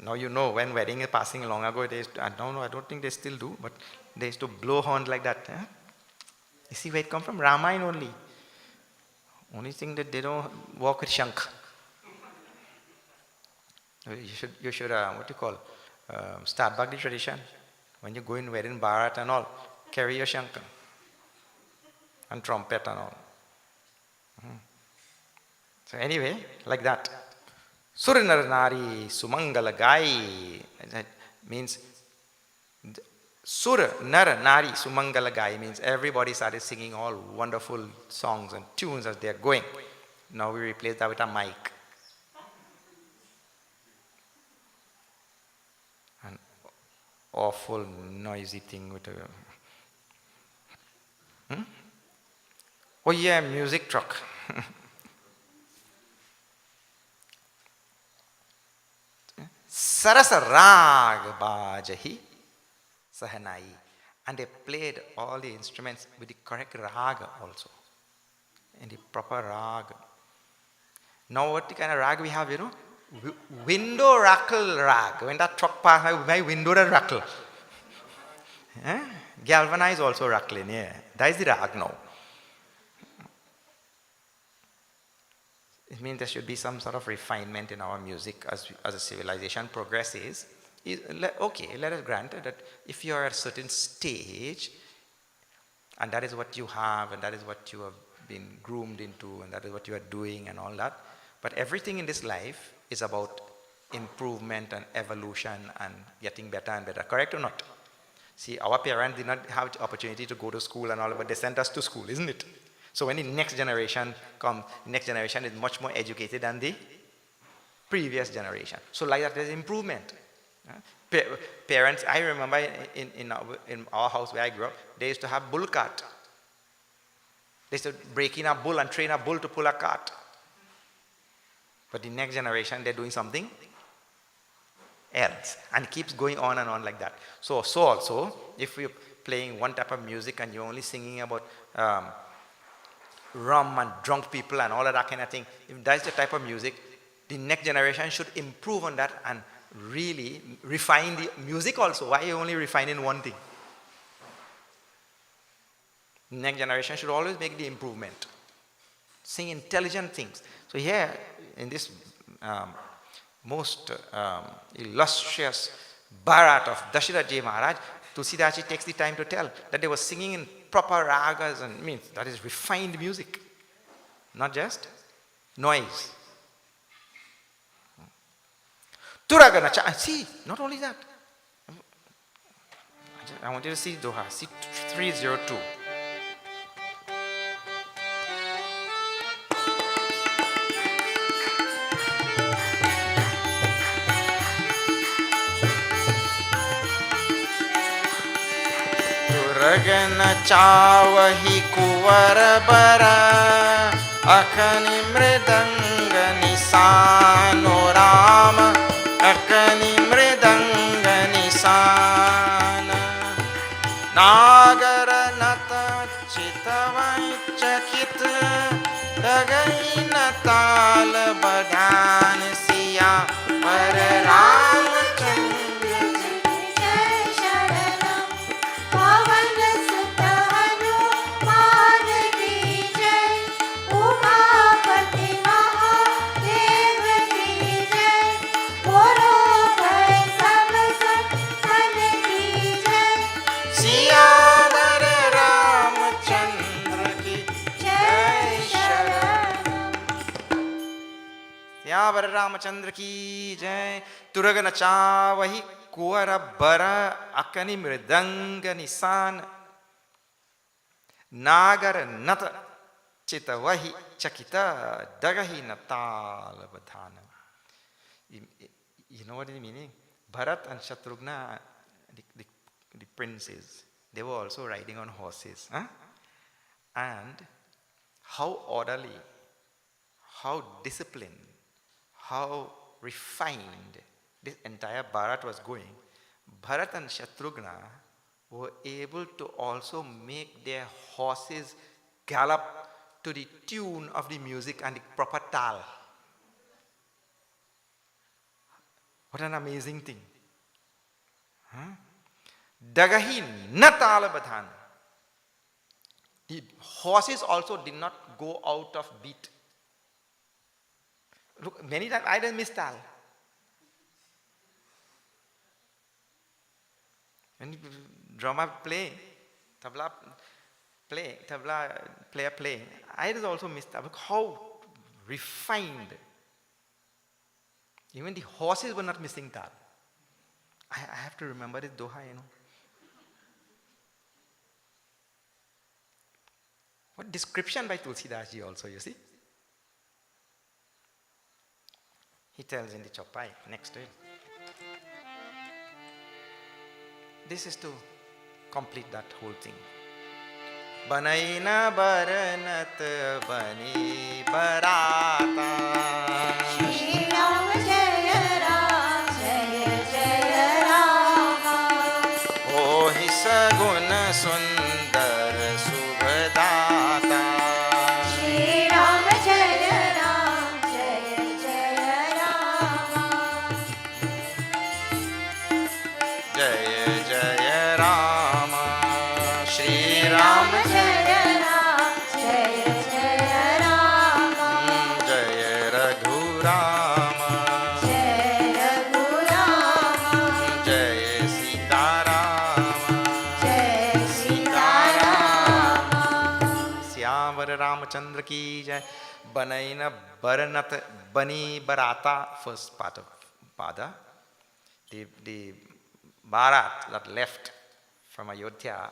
now you know when wedding is passing long ago, I don't think they still do, but they used to blow horns like that. Huh? You see where it comes from? Ramayana only. Only thing that they don't walk with shankh. You should what do you call? Start back the tradition. When you go in wedding Bharat and all, carry your shankh and trumpet and all. So anyway, like that. Surinar Nari Sumangala Gai. That means Sur, Nar, Nari, Sumangala Gai means everybody started singing all wonderful songs and tunes as they are going. Now we replace that with a mic. An awful noisy thing with a... Oh yeah, music truck. Sarasa Rag Bajahi Sahanai. And they played all the instruments with the correct raga also. In the proper raga. Now what kind of rag we have, window rackle rag. When that truck passes, my window that rackle. Galvanize also rackling, yeah. That is the rag now. It means there should be some sort of refinement in our music as a civilization progresses. Okay, let us grant that if you are at a certain stage, and that is what you have, and that is what you have been groomed into, and that is what you are doing and all that, but everything in this life is about improvement and evolution and getting better and better. Correct or not? See, our parents did not have the opportunity to go to school and all, but they sent us to school, isn't it? So when the next generation comes, the next generation is much more educated than the previous generation. So like that, there's improvement. Parents, I remember in our house where I grew up, they used to have bull cart. They used to break in a bull and train a bull to pull a cart. But the next generation, they're doing something else. And it keeps going on and on like that. So also, if we're playing one type of music and you're only singing about rum and drunk people and all of that kind of thing, if that's the type of music, the next generation should improve on that and really refine the music also. Why are you only refining one thing? Next generation should always make the improvement. Sing intelligent things. So here, in this most illustrious Bharat of Dasharatha Maharaj, Tulsidaji takes the time to tell that they were singing in proper ragas, and means that is refined music, not just noise. Turagana, see, not only that. I want you to see Doha, see 302. Turagana chawahi kuwar bara akhani mridanga nisano rama akhani mridanga nisana nagara nata chitavai chakit dagai natal badhan siya par ram Ramachandra ki jai. Turagana chavahi kuara bara akani mridanga nisan nagar nata chitavahi chakita dagahi natal badhana. You know what is the meaning? Bharat and Shatrughna, the princes, they were also riding on horses. And how orderly, how disciplined, how refined this entire Bharat was going. Bharat and Shatrughna were able to also make their horses gallop to the tune of the music and the proper tal. What an amazing thing. Dagahi natala badhan. The horses also did not go out of beat. Look, many times I didn't miss tal. When drama play, tabla player playing, I just also missed tal. Look how refined. Even the horses were not missing tal. I have to remember this doha, What description by Tulsidas ji also, you see. He tells in the Chopai, next to it. This is to complete that whole thing. Banaina baranat bani barata. Shri Ram Jaya Ram Jaya Jaya Rama. Ohi sagun sundar subhadata. Shri Ram Jaya Ram Jaya Jaya Rama. Jaya Jaya Rama. Shri Ram Ram Jaya Ram Jaya Jaya Rama. Jaya Raghu Rama. Jaya Raghu Rama. Jaya Sita Rama. Jai Sita Rama. Syamvar Ramachandra ki jai. Banaina Baranat Bani Barata, first part of Pada. The Bharat that left from Ayodhya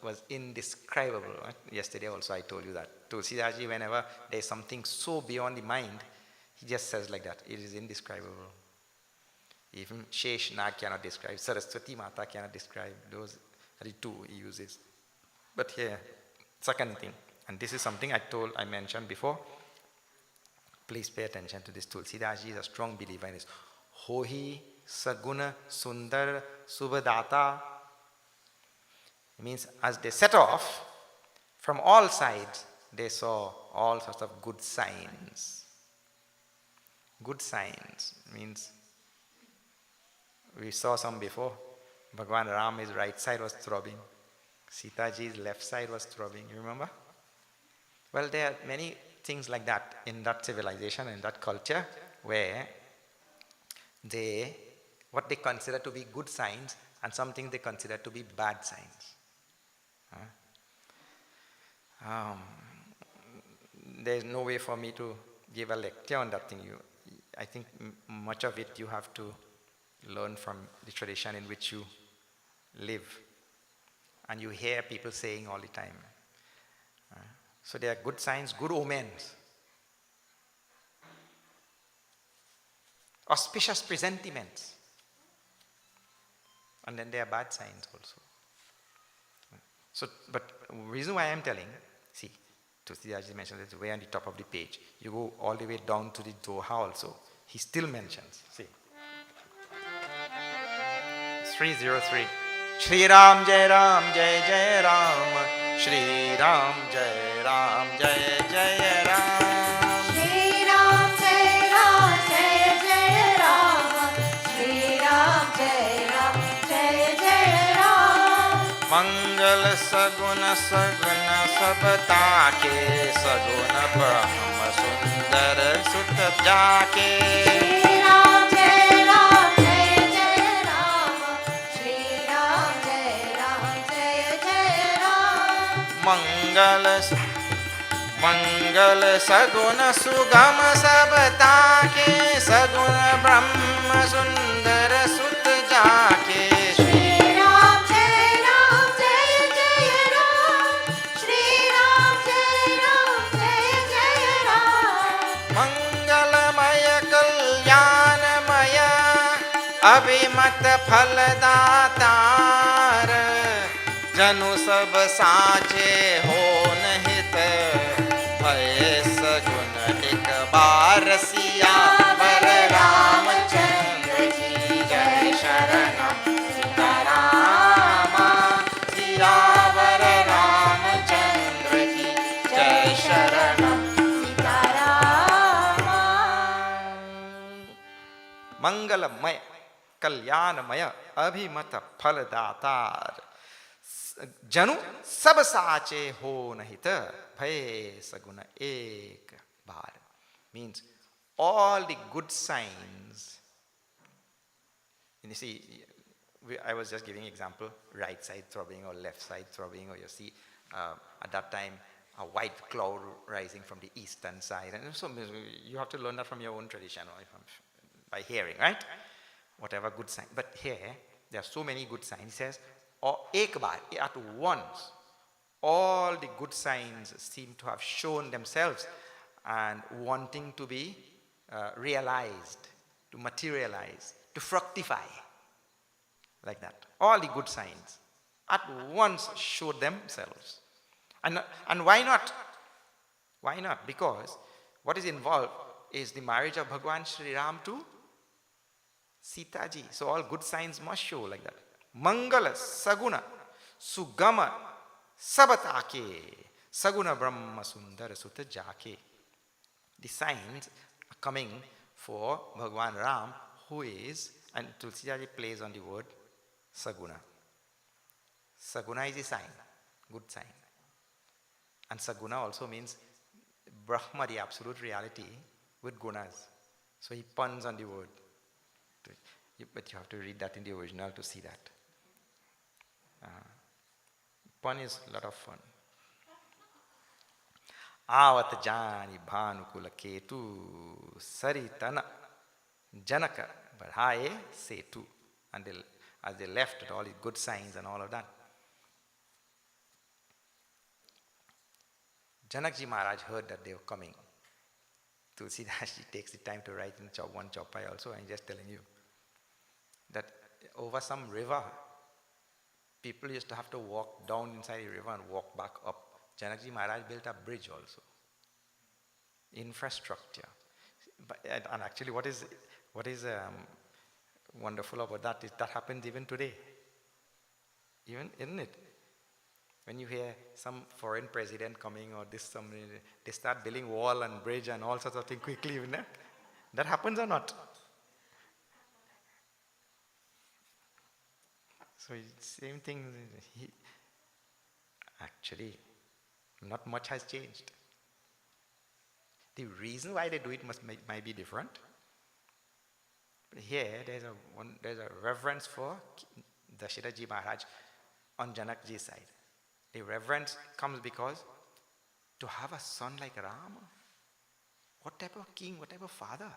was indescribable. Right? Yesterday also I told you that. Tulsidas ji, whenever there is something so beyond the mind, he just says like that. It is indescribable. Even Shesh Nag cannot describe, Saraswati Mata cannot describe. Those are the two he uses. But here, second thing, and this is something I mentioned before. Please pay attention to this. Tulsidas ji is a strong believer in this. Hohi Saguna Sundar Subhadata. It means as they set off, from all sides, they saw all sorts of good signs. Good signs means, we saw some before. Bhagwan Ram, his right side was throbbing. Sita ji's left side was throbbing. You remember? Well, there are many things like that in that civilization, in that culture, where what they consider to be good signs and something they consider to be bad signs. There's no way for me to give a lecture on that thing. I think much of it you have to learn from the tradition in which you live. And you hear people saying all the time. So there are good signs, good omens. Auspicious presentiments. And then there are bad signs also. So, but reason why I am telling, see, Tulsidas mentioned it's way on the top of the page. You go all the way down to the Doha also. He still mentions, see. 303. Shri Ram Jai Ram Jai Jai Ram. Shri Ram Jai Ram Jai Jai Ram. Shri Ram Jai Ram Jai Jai Rama. Shri Ram Jai Ram Jai Jai Ram. Mangal Saguna Saguna Sabta Ke Saguna Brahma Sundar Sutta Jake. Shri Ram Jai Ram Jai Jai Rama. Shri Ram Jai Ram Jai Jai Ram. Mangal Saguna Sugama Sabta Ke Saguna Brahma Sundar Sutta Jake. Shri Ram Jai Ram Jai Jai Ram. Shri Ram Jai Ram Jai Jai Ram. Mangalamaya Kalyanamaya Abhimat Phaladatar Janu Sab Sache Ho Nahit Bhaye Sagun Ek Baar Siyavar Ramachandra Ji Jai Sharanam Sita Rama. Siyavar Ramachandra Ji Jai Sharanam Sita Rama. Mangalamaya Kalyanamaya Abhimata Phaladatar Janu Sab Sache Ho Nahita Bhaye Saguna Ek Bar. Means all the good signs. And you see, I was just giving example, right side throbbing or left side throbbing, or you see at that time a white cloud rising from the eastern side. And so you have to learn that from your own tradition or by hearing, right? Whatever good sign. But here, there are so many good signs. He says, or ek bar, at once, all the good signs seem to have shown themselves and wanting to be realized, to materialize, to fructify. Like that. All the good signs at once showed themselves. And why not? Why not? Because what is involved is the marriage of Bhagwan Sri Ram to Sita ji. So all good signs must show like that. Mangala, Saguna, Sugama, Sabatake, Saguna Brahma Sundara Sutta Jake. The signs are coming for Bhagwan Ram, who is, and Tulsidaji plays on the word Saguna. Saguna is a sign, good sign. And Saguna also means Brahma, the absolute reality, with gunas. So he puns on the word. But you have to read that in the original to see that. Pun is a lot of fun. Avat jani bhanukula ketu saritana janaka barhaye setu. And as they left with all the good signs and all of that. Janakji Maharaj heard that they were coming. Tulsidas takes the time to write in one chaupai also. I'm just telling you that over some river, people used to have to walk down inside the river and walk back up. Janakji Maharaj built a bridge also. Infrastructure. And actually what is wonderful about that is that happens even today. Even, isn't it? When you hear some foreign president coming or they start building wall and bridge and all sorts of things quickly, isn't it? That happens or not? So same thing. Actually, not much has changed. The reason why they do it might be different. But here there's a reverence for Dashirathji Maharaj on Janakji's side. The reverence comes because to have a son like Rama, what type of king, what type of father?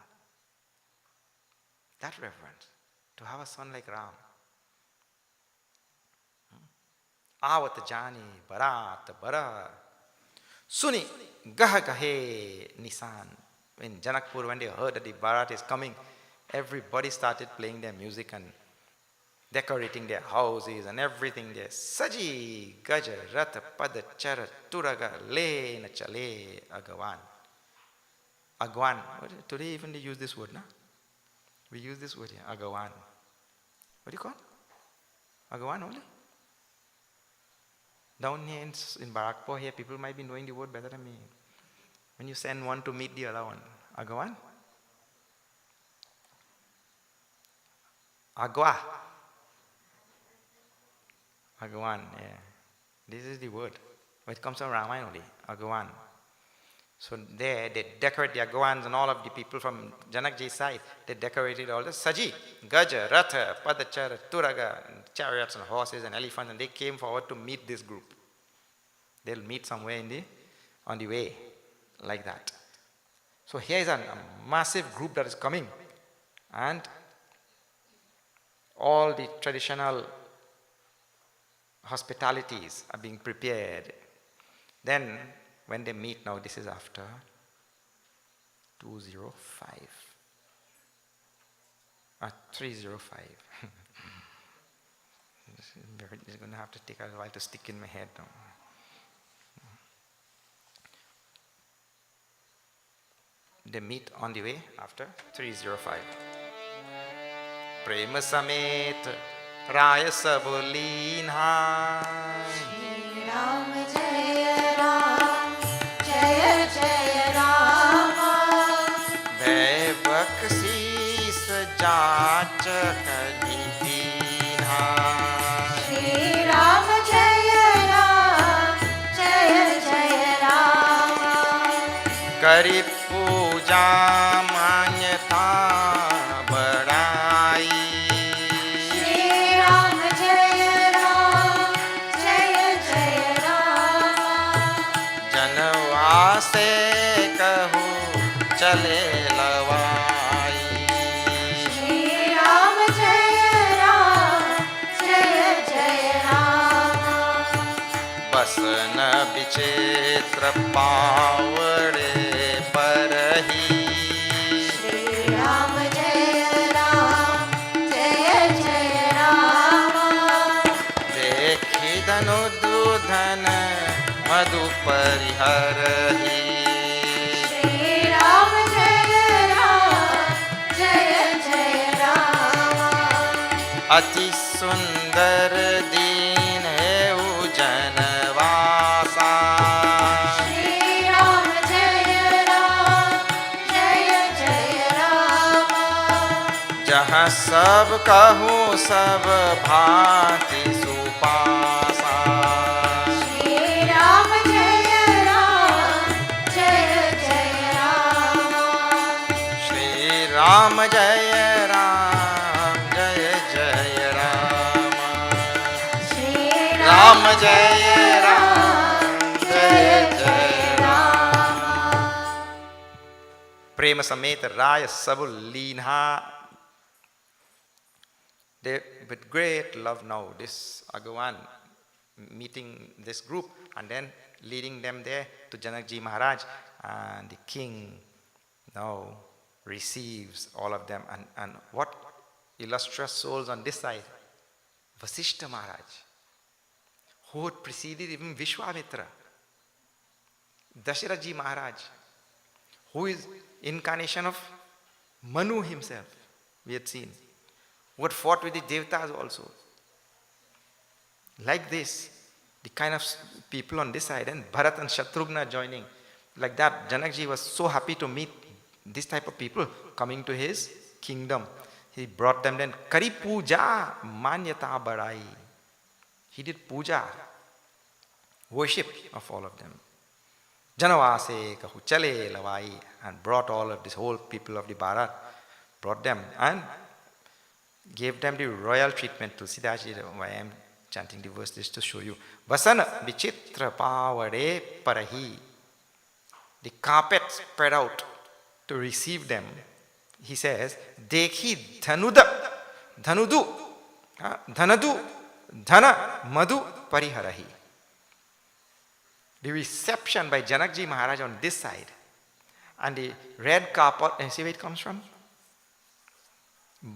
That reverence, to have a son like Ram. Avat jani barat bara suni gah gahe nisan. In Janakpur, when they heard that the barat is coming, everybody started playing their music and decorating their houses and everything there. Saji gaja rata pada chara turaga le na chale agawan. Agwan. Today even they use this word, na? We use this word here, agawan. What do you call it? Agawan only? Down here in Barakpur here, people might be knowing the word better than me. When you send one to meet the other one, agawan? Agwa. Agawan, yeah. This is the word. It comes from Ramayana only, Agawan. So there, they decorate the Agawans and all of the people from Janakji's side, they decorated all the Saji, Gaja, Ratha, Padachara, Turaga, chariots and horses and elephants, and they came forward to meet this group. They'll meet somewhere on the way, like that. So here is a massive group that is coming, and all the traditional hospitalities are being prepared. Then, when they meet now, this is after 205. 305. It's going to have to take a while to stick in my head now. They meet on the way after 305. Prema Samet Raya Sabulin Shri Ram Jaya Ram Jaya Jaya Ram Bhai Baksis Jaach Kadhi Shri Ram Jaya Ram Jaya Jaya Ram Kari Puja Manyata Badai Shri Ram Jaya Ram Jaya Jaya Ram Janvase Kahu Chale Lavai Shri Ram Jaya Ram Jaya Jaya Ram Basna चित्र पावड़े परही श्री राम जय राम जय जय राम देखी धनुर्धन मधु परिहरही श्री राम जय जय राम अति सुंदर दीन है जनवासा श्री राम जय राम जहाँ सब कहूँ सब भांति सुपासा श्री राम जय राम श्री राम जय राम जय राम श्री राम जय राम जय राम प्रेम समेत राय सब लीन्हा. They, with great love now, this Agawan meeting this group and then leading them there to Janakji Maharaj, and the king now receives all of them. And what illustrious souls on this side? Vasishta Maharaj, who had preceded even Vishwamitra. Dasharathji Maharaj, who is incarnation of Manu himself, we had seen, who had fought with the Devatas also. Like this, the kind of people on this side, and Bharat and Shatrughna joining. Like that, Janakji was so happy to meet this type of people coming to his kingdom. He brought them then, Kari Puja Manyata Barai. He did puja, worship of all of them. Janavase Kahu Chale Lavai, and brought all of this whole people of the Bharat, brought them and gave them the royal treatment. Tulsidaji, why I am chanting the verse is to show you. Vasana vichitra pavade parahi. The carpet spread out to receive them. He says, Dekhi dhanudu, dhanadu, dhana, madhu pariharahi. The reception by Janakji Maharaj on this side, and the red carpet, and see where it comes from?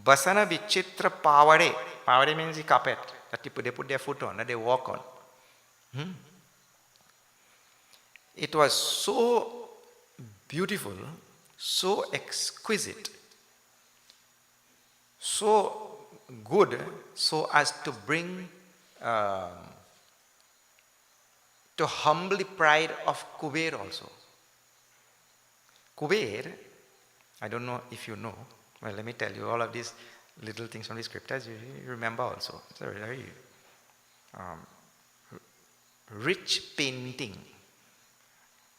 Basana vichitra pavade. Pavade means the carpet that they put their foot on, that they walk on. It was so beautiful, so exquisite, so good, so as to bring, to humble the pride of Kuber also. Kuber, I don't know if you know, well, let me tell you all of these little things from the scriptures, you remember also. It's a very rich painting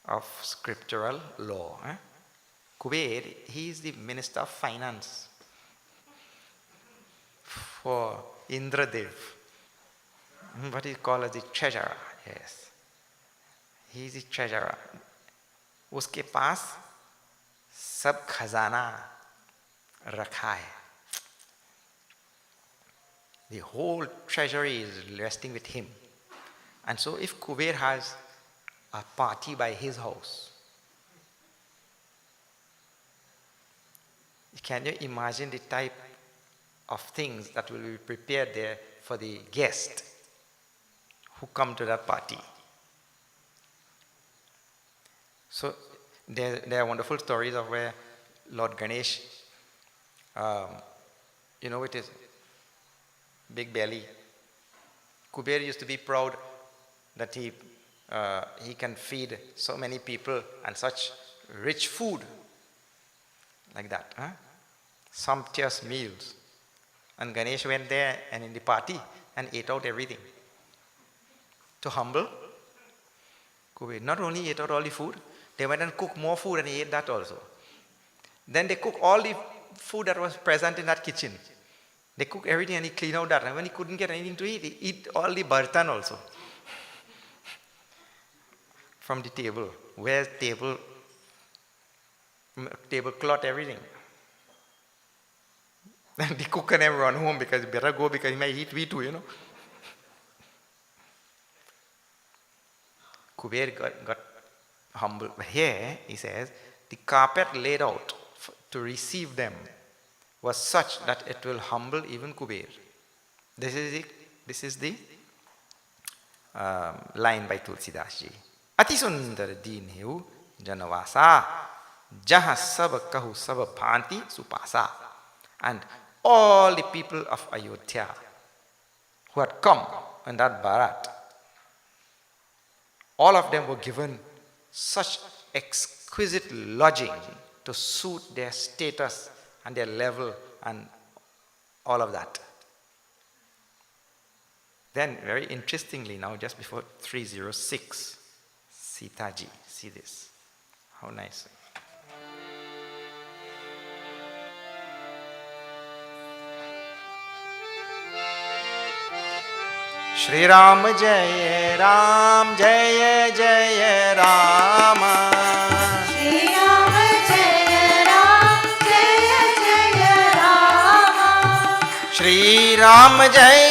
of scriptural law. Kuber, he is the Minister of Finance for Indradev, what is called as the treasurer. Yes, he is the treasurer. उसके पास सब खजाना रखा है. The whole treasury is resting with him. And so if Kuber has a party by his house, can you imagine the type of things that will be prepared there for the guest who come to that party? So there are wonderful stories of where Lord Ganesh, it is big belly. Kuber used to be proud that he can feed so many people and such rich food like that. Sumptuous meals. And Ganesh went there and in the party and ate out everything. To humble Kuber. Not only ate out all the food, they went and cooked more food and he ate that also. Then they cooked all the food that was present in that kitchen. They cooked everything and he cleaned out that. And when he couldn't get anything to eat, he eat all the bartan also. From the table. Where's tablecloth, everything. And the cook and everyone home because better go because he might eat we too, Kuber got humble. Here, he says, the carpet laid out to receive them was such that it will humble even Kuber. This is the line by Tulsidas ji. Ati sundar deen heu janavasa, jaha sab kahu sab bhanti supasa. And all the people of Ayodhya who had come on that Bharat, all of them were given such exquisite lodging to suit their status and their level and all of that. Then, very interestingly, now just before 306, Sitaji, see this, how nice. Shri Ram Jai Ram Jai Jai Rama. Shri Ram Jaya Ram Jaya Jaya Rama. Shri Ram Jai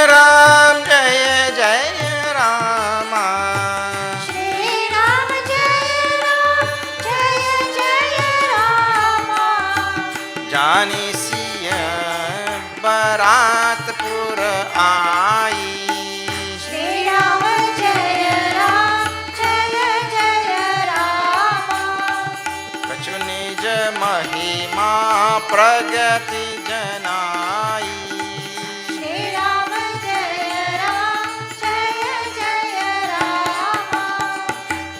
Ram Jai Jai Rama. Shri Ram Jaya Ram Jaya Jaya Rama. Jani siya Barat Pur aayi. Shri Ram Jaya Ram Jaya Jaya Rama. Kachu nij mahima pragati janai. Shri Ram Jaya Ram Jaya Jaya Rama.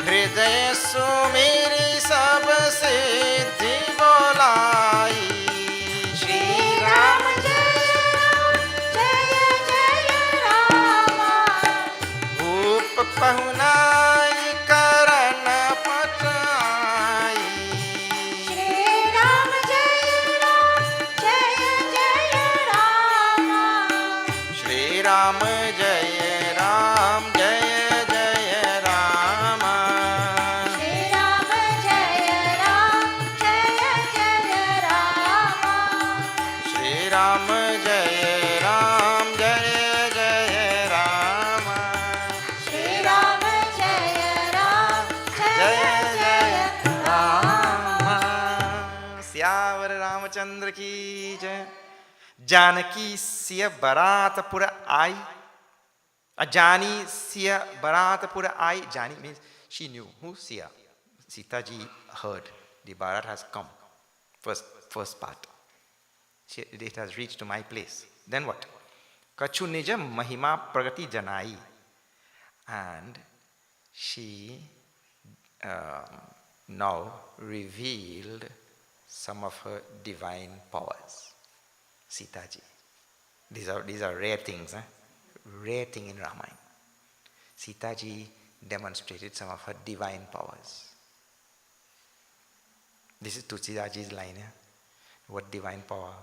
Hridaya sumeri sab siddhi bolai. Shri Shri Ram Jaya Ram Jaya Jaya Rama. Bhup pahunai karan patai. Shri Ram Jaya Ram Jaya Jaya Rama. Shri Ram Jai Ram Jai Jai Rama. Shri Ram Jaya Ram Jaya Jaya Rama. Shri Ram Jai Ram Jai Jai Rama. Shri Ram Jaya Ram Jai Jaya Jai Jaya Rama. Rama. Syavar Ramachandra ki jai. Janaki siya Bharatapura ai. Jani siya Bharatapura ai. Jani means she knew who Siya. Sita ji heard the Bharat has come. First part. It has reached to my place. Then what? Kachu nija mahima pragati janai. And she now revealed some of her divine powers. Sita ji. These are rare things, rare thing in Ramayana. Sita ji demonstrated some of her divine powers. This is Tulsidaji's line. What divine power?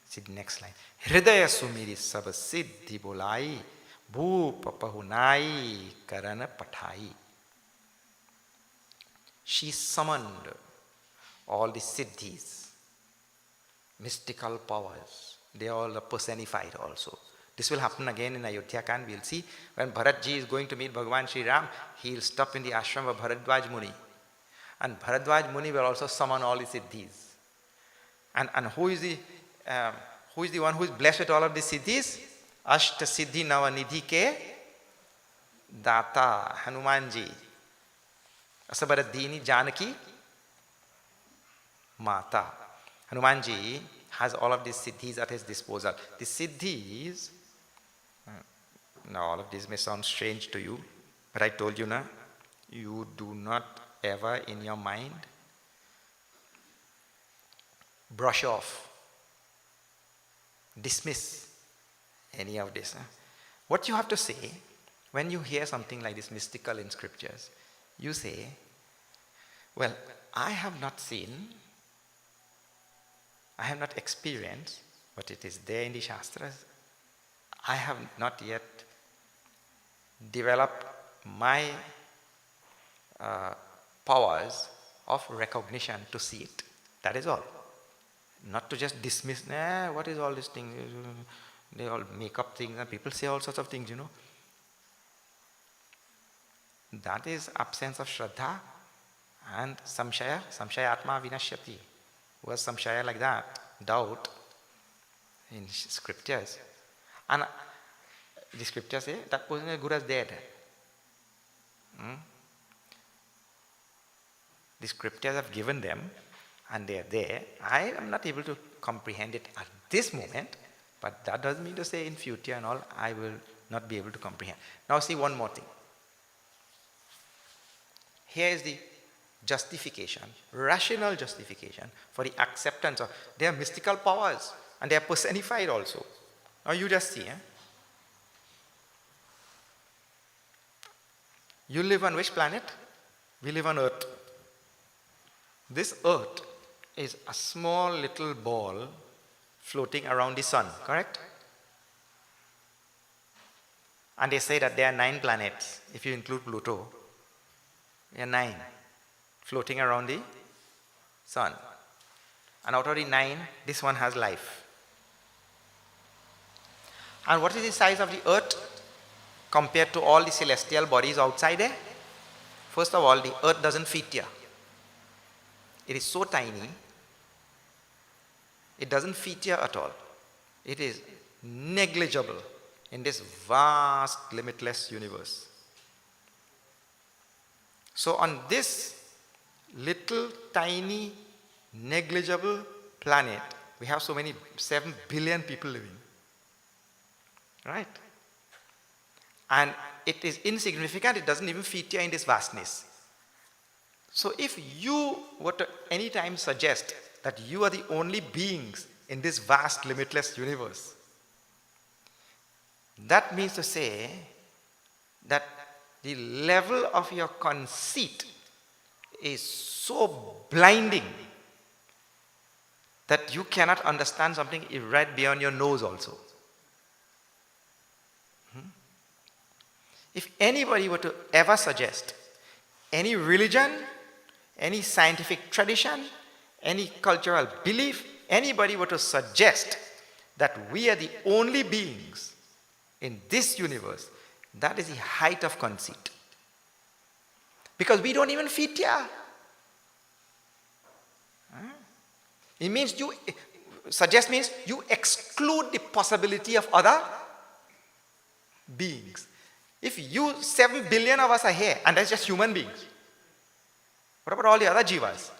See the next line. Hridaya sumiri sab siddhi bolai, bhupa pahunai karana pathai. She summoned all the siddhis, mystical powers. They all are personified also. This will happen again in Ayodhya Kand. We'll see when Bharatji is going to meet Bhagavan Sri Ram, he will stop in the ashram of Bharadwaj Muni. And Bharadwaj Muni will also summon all the siddhis. And who is the one who is blessed with all of the siddhis? Ashta Siddhi Navanidhi ke Data Hanumanji. Asabaradini Janaki Mata. Hanumanji has all of these siddhis at his disposal. The siddhis, now all of this may sound strange to you, but I told you now, you do not ever in your mind brush off, dismiss any of this. What you have to say, when you hear something like this mystical in scriptures, you say, well, I have not seen, I have not experienced, but it is there in the Shastras. I have not yet developed my powers of recognition to see it. That is all. Not to just dismiss, what is all this thing? They all make up things and people say all sorts of things, That is absence of Shraddha and Samshaya, Samshayatma Vinashyati. Who has Samshaya like that, doubt, in scriptures. And the scriptures say that person is good as dead. The scriptures have given them and they are there. I am not able to comprehend it at this moment, but that doesn't mean to say in future and all I will not be able to comprehend. Now see one more thing. Here is the justification, rational justification for the acceptance of their mystical powers, and they are personified also. Now you just see. You live on which planet? We live on Earth. This Earth is a small little ball floating around the sun, correct? And they say that there are 9 planets, if you include Pluto. There are 9 floating around the sun. And out of the 9, this one has life. And what is the size of the Earth compared to all the celestial bodies outside there? First of all, the Earth doesn't fit here. It is so tiny, it doesn't fit here at all. It is negligible in this vast, limitless universe. So on this little, tiny, negligible planet, we have so many, 7 billion people living. Right? And it is insignificant, it doesn't even fit here in this vastness. So if you were to any time suggest that you are the only beings in this vast, limitless universe, that means to say that the level of your conceit is so blinding that you cannot understand something right beyond your nose also. If anybody were to ever suggest any religion, any scientific tradition, any cultural belief, anybody were to suggest that we are the only beings in this universe, that is the height of conceit. Because we don't even fit here. It means suggest means you exclude the possibility of other beings. If 7 billion of us are here, and that's just human beings, what about all the other jivas?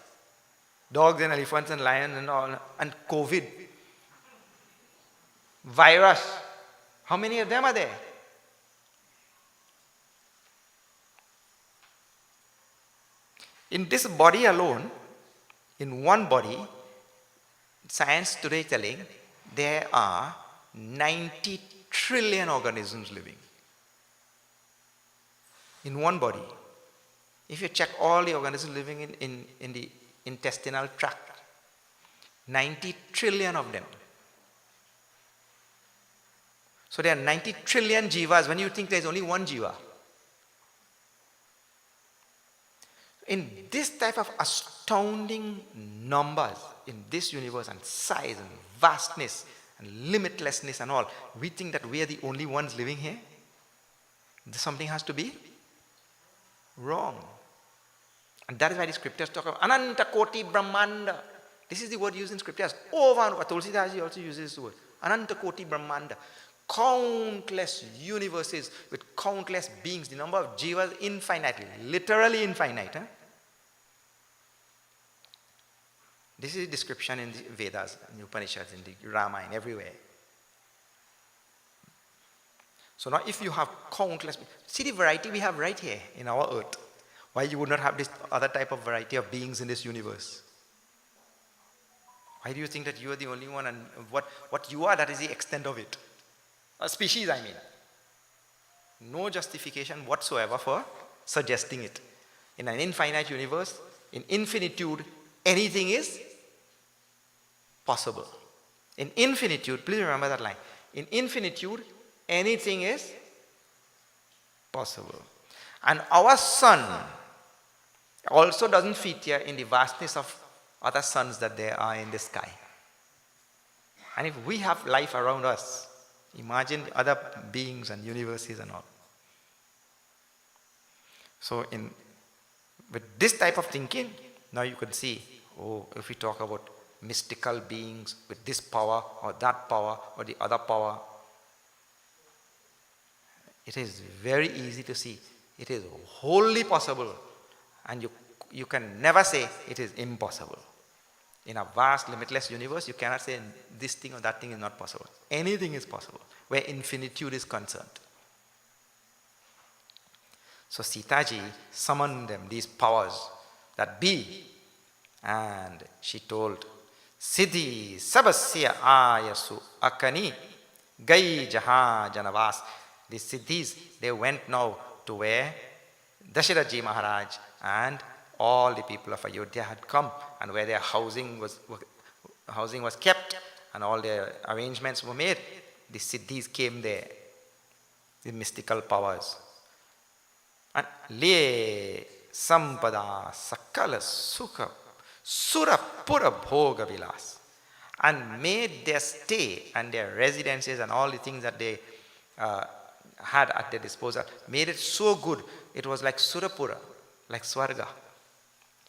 Dogs and elephants and lions and all, and COVID, virus, how many of them are there? In this body alone, in one body, science today is telling there are 90 trillion organisms living. In one body. If you check all the organisms living in the intestinal tract, 90 trillion of them. So there are 90 trillion jivas when you think there is only one jiva. In this type of astounding numbers in this universe and size and vastness and limitlessness and all, we think that we are the only ones living here. Something has to be wrong. And that is why the scriptures talk about Ananta Koti Brahmanda. This is the word used in scriptures. Over and over. Tulsidas also uses this word. Ananta Koti Brahmanda. Countless universes with countless beings. The number of jivas infinitely. Literally infinite. This is a description in the Vedas, in the Upanishads, in the Ramayana, everywhere. So now if you have countless, see the variety we have right here in our earth. Why you would not have this other type of variety of beings in this universe? Why do you think that you are the only one, and what you are, that is the extent of it? A species, I mean. No justification whatsoever for suggesting it. In an infinite universe, in infinitude, anything is possible. In infinitude, please remember that line. In infinitude, anything is possible. And our sun also doesn't fit here in the vastness of other suns that there are in the sky. And if we have life around us, imagine other beings and universes and all. So with this type of thinking, now you can see, oh, if we talk about mystical beings with this power or that power or the other power, it is very easy to see. It is wholly possible, and you can never say it is impossible. In a vast, limitless universe, you cannot say this thing or that thing is not possible. Anything is possible where infinitude is concerned. So Sitaji summoned them, these powers that be, and she told, Siddhi sabasya ayasu akani gai jaha janavas. These siddhis, they went now to where Dasharathji Maharaj and all the people of Ayodhya had come, and where their housing was kept and all their arrangements were made. The siddhis came there, the mystical powers. And le sampada sakala sukha surapura bhoga vilas, and made their stay and their residences and all the things that they had at their disposal, made it so good. It was like Surapura, like Swarga.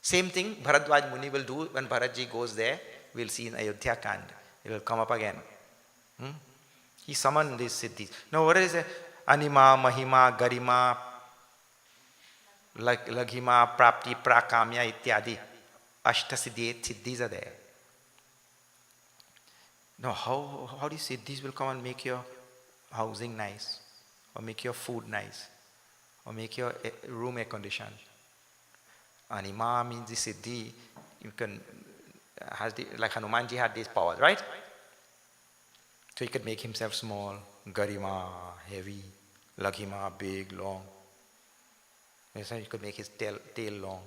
Same thing Bharadwaj Muni will do when Bharatji goes there. We'll see in Ayodhya Kand. It will come up again. He summoned these siddhis. Now what is it? Anima, Mahima, Garima, Laghima, Prapti, Prakamya, Ityadi. Siddhis are there. Now how these siddhis will come and make your housing nice, or make your food nice, or make your room air conditioned? Anima means the siddhi. You can like Hanumanji had these powers, right? So he could make himself small. Garima, heavy. Laghima, big, long. So he could make his tail long,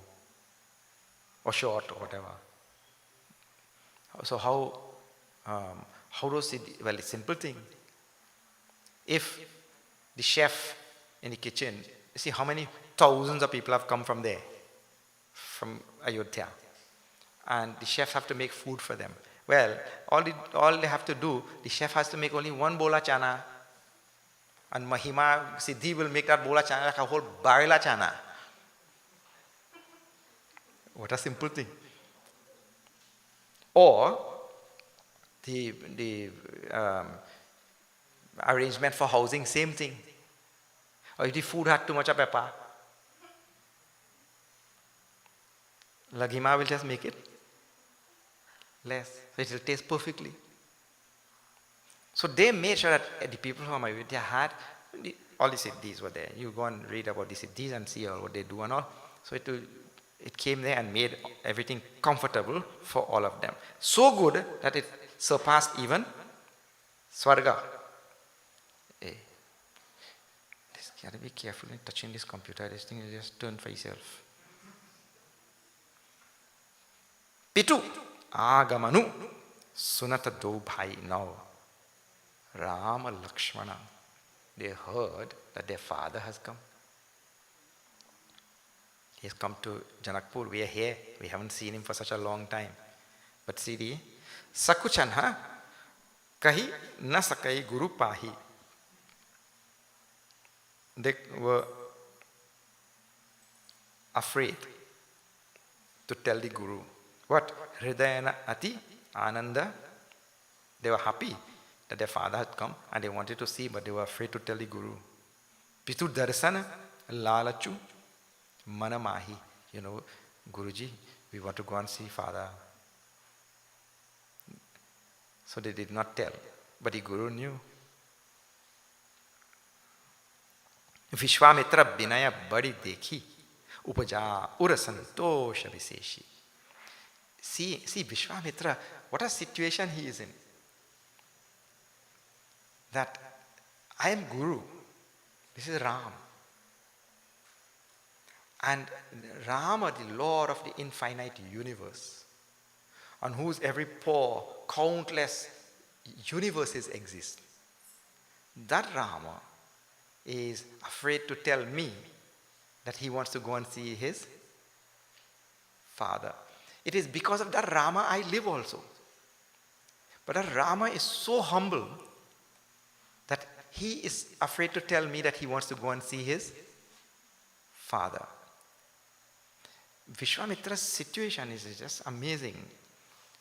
or short, or whatever. So how does it? Well, it's a simple thing. If the chef in the kitchen, you see how many thousands of people have come from there, from Ayodhya, and the chefs have to make food for them. Well, all they have to do, the chef has to make only one bola chana, and Mahima Siddhi will make that bola chana like a whole barrel of chana. What a simple thing. Or the arrangement for housing, same thing. Or if the food had too much of pepper, Laghima will just make it less. So it will taste perfectly. So they made sure that the people from Ayodhya had all the siddhis were there. You go and read about the siddhis and see all what they do and all. So it came there and made everything comfortable for all of them. So good that it surpassed even Swarga. Hey, you have to be careful in touching this computer. This thing is just turn for yourself. Pitu Agamanu Sunata do bhai now. Rama Lakshmana. They heard that their father has come. He has come to Janakpur. We are here. We haven't seen him for such a long time. But see the Sakuchanha Kahi na sakai Guru Pahi. They were afraid to tell the Guru. What? Hridayana Ati Ananda. They were happy that their father had come and they wanted to see, but they were afraid to tell the Guru. Pitu Darsana Lalachu Manamahi. You know, Guruji, we want to go and see father. So they did not tell, but the Guru knew. Vishwamitra Binaya Badi Dekhi Upaja Urasantosha Viseshi. See Vishwamitra, what a situation he is in. That I am Guru. This is Ram. And Rama, the Lord of the infinite universe, on whose every pore countless universes exist. That Rama is afraid to tell me that he wants to go and see his father. It is because of that Rama I live also. But that Rama is so humble that he is afraid to tell me that he wants to go and see his father. Vishwamitra's situation is just amazing.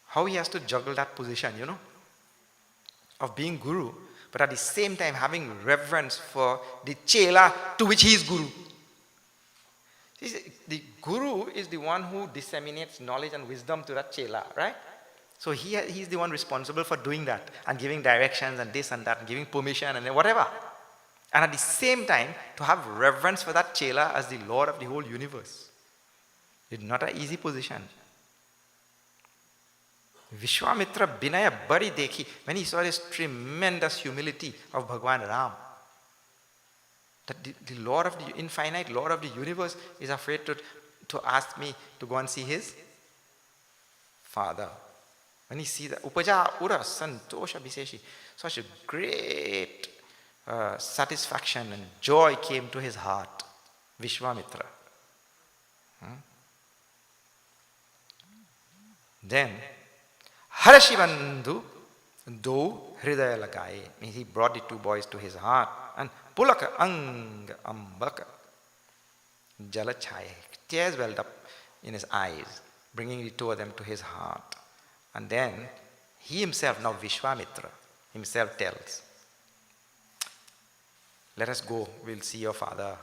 How he has to juggle that position, of being guru, but at the same time having reverence for the chela to which he is guru. See, the guru is the one who disseminates knowledge and wisdom to that chela, right? So he's the one responsible for doing that and giving directions and this and that and giving permission and whatever. And at the same time, to have reverence for that chela as the Lord of the whole universe. It's not an easy position. Vishwamitra Binaya Bari Dekhi, when he saw this tremendous humility of Bhagwan Ram, that the Lord of the infinite Lord of the universe is afraid to ask me to go and see his father. When he sees that, Upaja Ura Santosha Biseshi, such a great satisfaction and joy came to his heart. Vishwamitra. Then, Harashivandhu do Hridaya Lagaye. He brought the two boys to his heart. And Pulaka Ang Ambaka Jalachaya. Tears welled up in his eyes, bringing the two of them to his heart. And then, he himself, now Vishwamitra, himself tells, let us go, we'll see your father.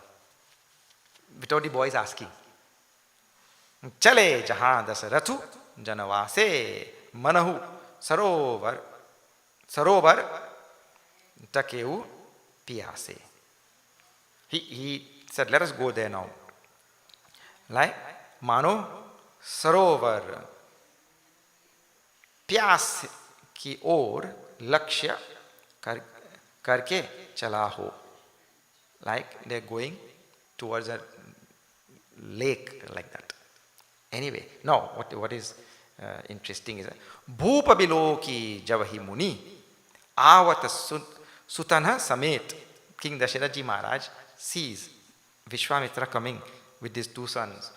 Without the boys asking. Chale jahan dasaratu janavase manahu sarovar takeu piyase. He said, let us go there now. Like mano sarovar प्यास की ओर लक्ष्य करके चला हो. Like they're going towards a lake like that. Anyway, now what is interesting is Bhupa Biloki Javahi Muni Avata Sutana Samet. King Dasharath Maharaj sees Vishwamitra coming with his two sons,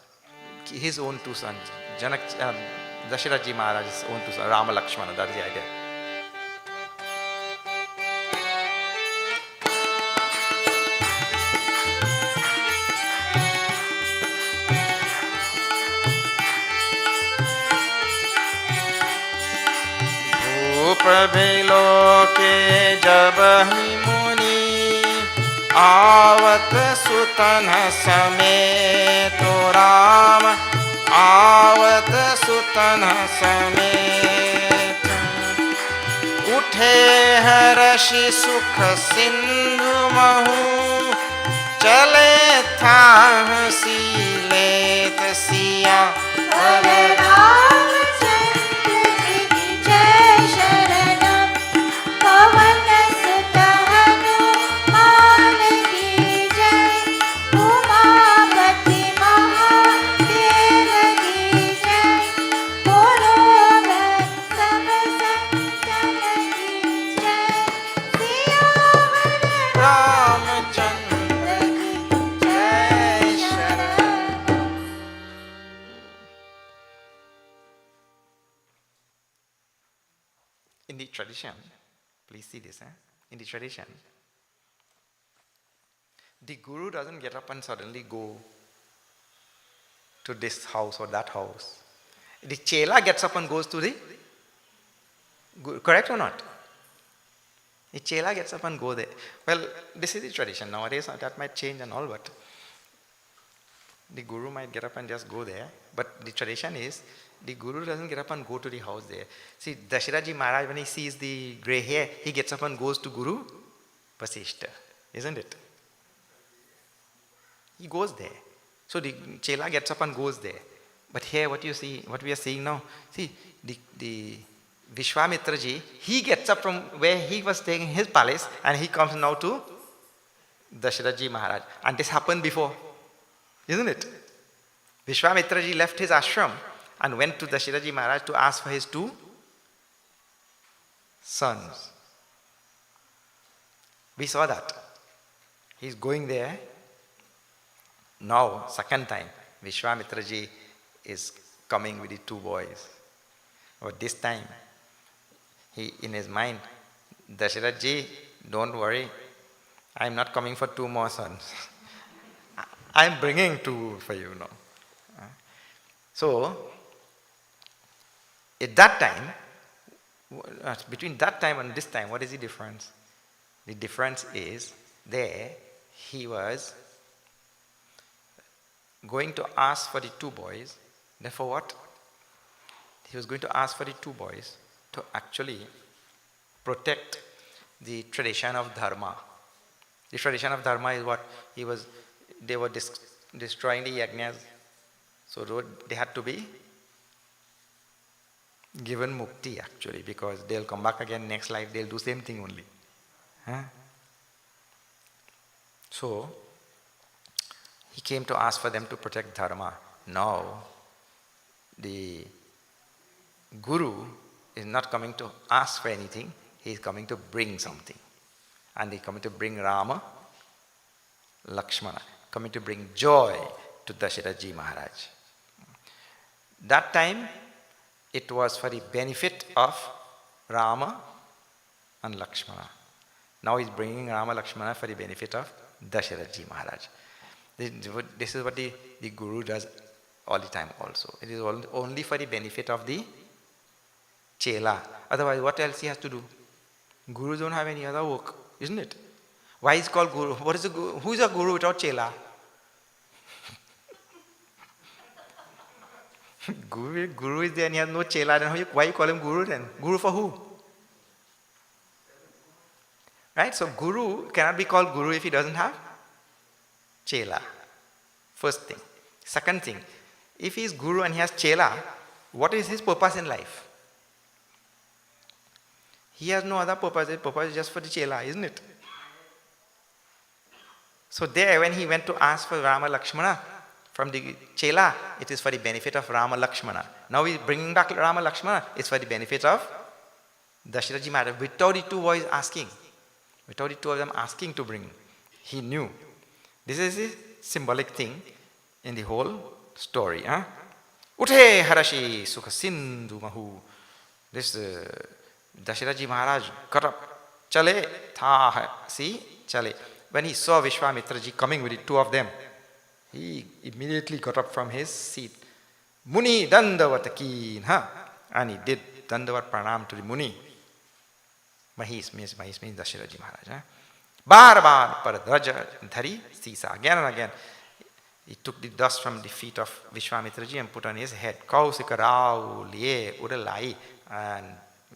his own two sons, Dasharath Maharaj's own two sons, Rama Lakshmana, that is the idea. भूपबिलोके जबहि मुनि आवत सुतन समेतो राम आवत सुतन समेत उठे हर्षि सुख सिंधु महु चले थाहसी लेत Siya In the tradition, please see this, in the tradition, the guru doesn't get up and suddenly go to this house or that house. The chela gets up and goes to the guru, correct or not? The chela gets up and go there. Well, this is the tradition. Nowadays that might change and all, but the guru might get up and just go there. But the tradition is, the guru doesn't get up and go to the house there. See, Dasharath Maharaj, when he sees the grey hair, he gets up and goes to Guru Vasishta, isn't it? He goes there. So the chela gets up and goes there. But here what you see, what we are seeing now, see, the Vishwamitra ji, he gets up from where he was staying in his palace and he comes now to Dasharath ji Maharaj. And this happened before, isn't it? Vishwamitra ji left his ashram and went to Dasharath ji Maharaj to ask for his two sons. We saw that. He's going there. Now, second time, Vishwamitra ji is coming with the two boys. But this time, he, in his mind, Dasharath ji, don't worry, I'm not coming for two more sons. I'm bringing two for you now. So, at that time, between that time and this time, what is the difference? The difference is there he was going to ask for the two boys. Therefore what? He was going to ask for the two boys to actually protect the tradition of dharma. The tradition of dharma is what? They were destroying the yajnas. So they had to be given mukti actually, because they'll come back again next life, they'll do same thing only. Huh? So, he came to ask for them to protect dharma. Now, the Guru is not coming to ask for anything, he is coming to bring something. And he is coming to bring Rama, Lakshmana, coming to bring joy to Dasharath Maharaj. That time, it was for the benefit of Rama and Lakshmana. Now he is bringing Rama Lakshmana for the benefit of Dasharath Maharaj. This is what the Guru does all the time also. It is only for the benefit of the Chela. Otherwise, what else he has to do? Gurus don't have any other work, isn't it? Why is called Guru? What is a Guru? Who is a Guru without Chela? Guru is there and he has no Chela, then why you call him Guru then? Guru for who? Right? So Guru cannot be called Guru if he doesn't have Chela. First thing. Second thing, if he is Guru and he has Chela, what is his purpose in life? He has no other purpose. His purpose is just for the Chela, isn't it? So there, when he went to ask for Rama Lakshmana from the Chela, it is for the benefit of Rama Lakshmana. Now he is bringing back Rama Lakshmana, it's for the benefit of Dasharath Maharaj, without the two boys asking. Without the two of them asking to bring. He knew. This is a symbolic thing in the whole story. Uthe harashi sukha sindhu mahu. This Dasharath Maharaj got up. Chale tha see chale. When he saw Vishwamitra coming with the two of them, he immediately got up from his seat. Muni dandavat keen. And he did dandavat pranam to the Muni. Mahis means Dasharath Maharaj. Bar bar par draja dhari sisa. Again and again, he took the dust from the feet of Vishwamitra and put on his head. Kausika rao liye udalai. And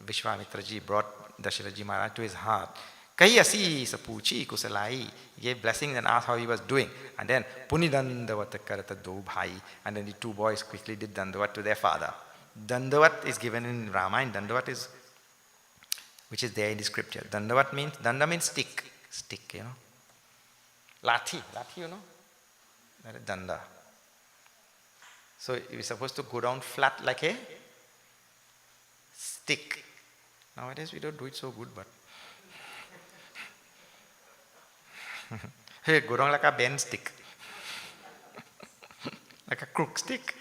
Vishwamitra brought Dasharath Maharaj to his heart. Kayasi sapuchi kusalai. He gave blessings and asked how he was doing. And then Puni dandavat karata do bhai. And then the two boys quickly did dandavat to their father. Dandavat is given in Ramayana. Dandavat is, which is there in the scripture. Danda means stick. Stick, you know. Lathi, you know. That is danda. So we're supposed to go down flat like a stick. Nowadays we don't do it so good, but hey, go down like a bend stick. Like a crook stick.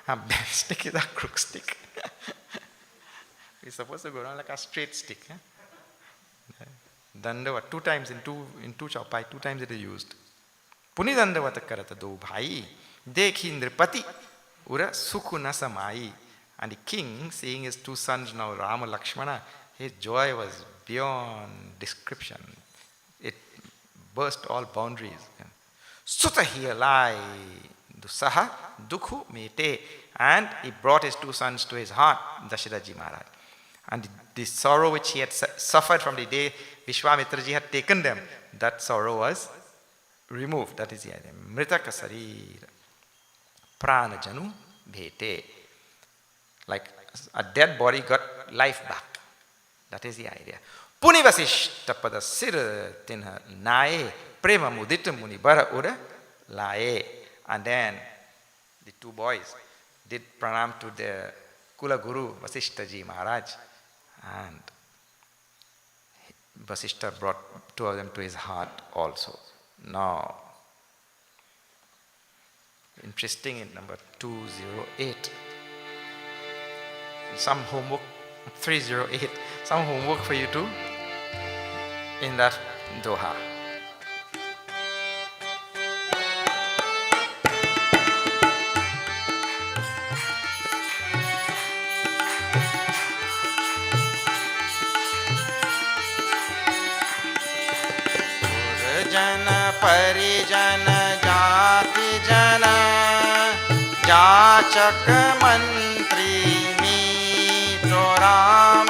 A bend stick is a crook stick. We're supposed to go down like a straight stick. Dandavat, two times in two chaupai, two times it is used. Puni dandavat karata do bhai, dekhi nripati, ura sukhuna samai. And the king, seeing his two sons now, Rama Lakshmana, his joy was beyond description. It burst all boundaries. Sutahi alai dusaha dukhu mete. And he brought his two sons to his heart, Dasharath Maharaj. And the sorrow which he had suffered from the day Vishwamitra had taken them, that sorrow was removed. That is the idea. Mritaka sarira prana janu bhete. Like a dead body got life back. That is the idea. Puni vasishta pada sir tinha nae prema mudita muni bara ura lae. And then the two boys did pranam to the Kula Guru Vasishtaji Maharaj. And Vasishta brought two of them to his heart also. Now, interesting in number 208. Some homework, 308. Some homework for you too in that Doha. जन परिजन जाति जन जाचक मंत्री मीतो राम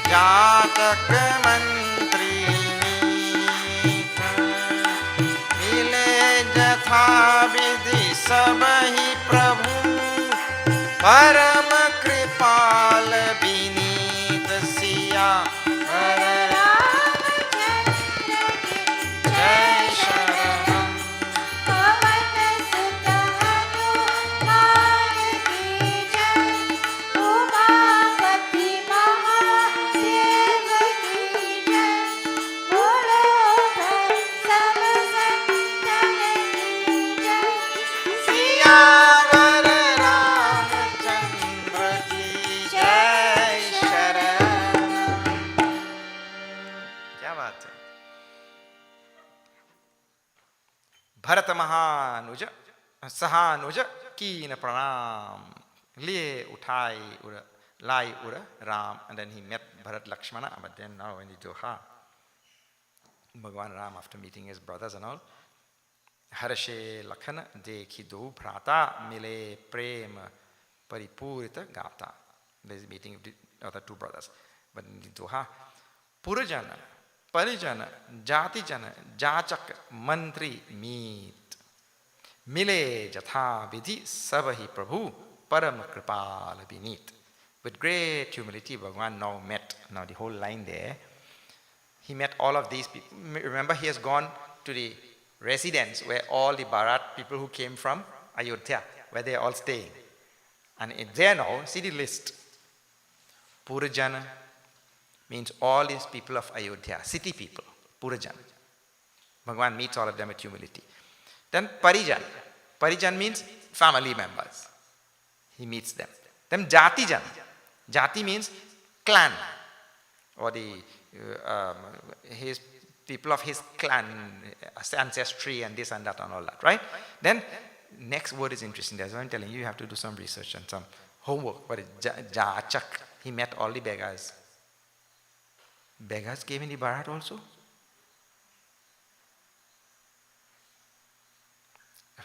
जाचक मंत्री मीत मिले जथा विधि सब ही प्रभु परम कृपाल विनीत सिया वर जय शरणम पवन सुत हनुमान की जय उमापति महादेव की जय बोलो भाई सब संतन की जय सिया सियावर रामचंद्र की जय शरण। क्या बात है। भरत महानुज सहानुज कीन प्रणाम लिए उठाई उर लाई उर Ram, and then he met Bharat Lakshmana, but then now in the Doha, Bhagwan Ram, after meeting his brothers and all, हर्षे लखन देखी दो भ्राता मिले प्रेम परिपूरित गाता. There is meeting of the other two brothers. But in the Doha, Purajana, Parijana, Jati Jana, Jachak, Mantri, meet. Mile Jatha Vidhi Sabahi Prabhu, Param Kripal Binit. With great humility, Bhagwan now met. Now the whole line there, he met all of these people. Remember, he has gone to the residence where all the Bharat people who came from Ayodhya, where they are all staying. And there now, see the list. Purajana means all these people of Ayodhya, city people, Purajana. Bhagwan meets all of them with humility. Then Parijan. Parijan means family members. He meets them. Then Jatijan. Jati means clan, or his people of his clan, ancestry and this and that and all that, right? Then next word is interesting. That's why I'm telling you, you have to do some research and some homework. What is Jachak? He met all the beggars. Beggars came in the Bharat also.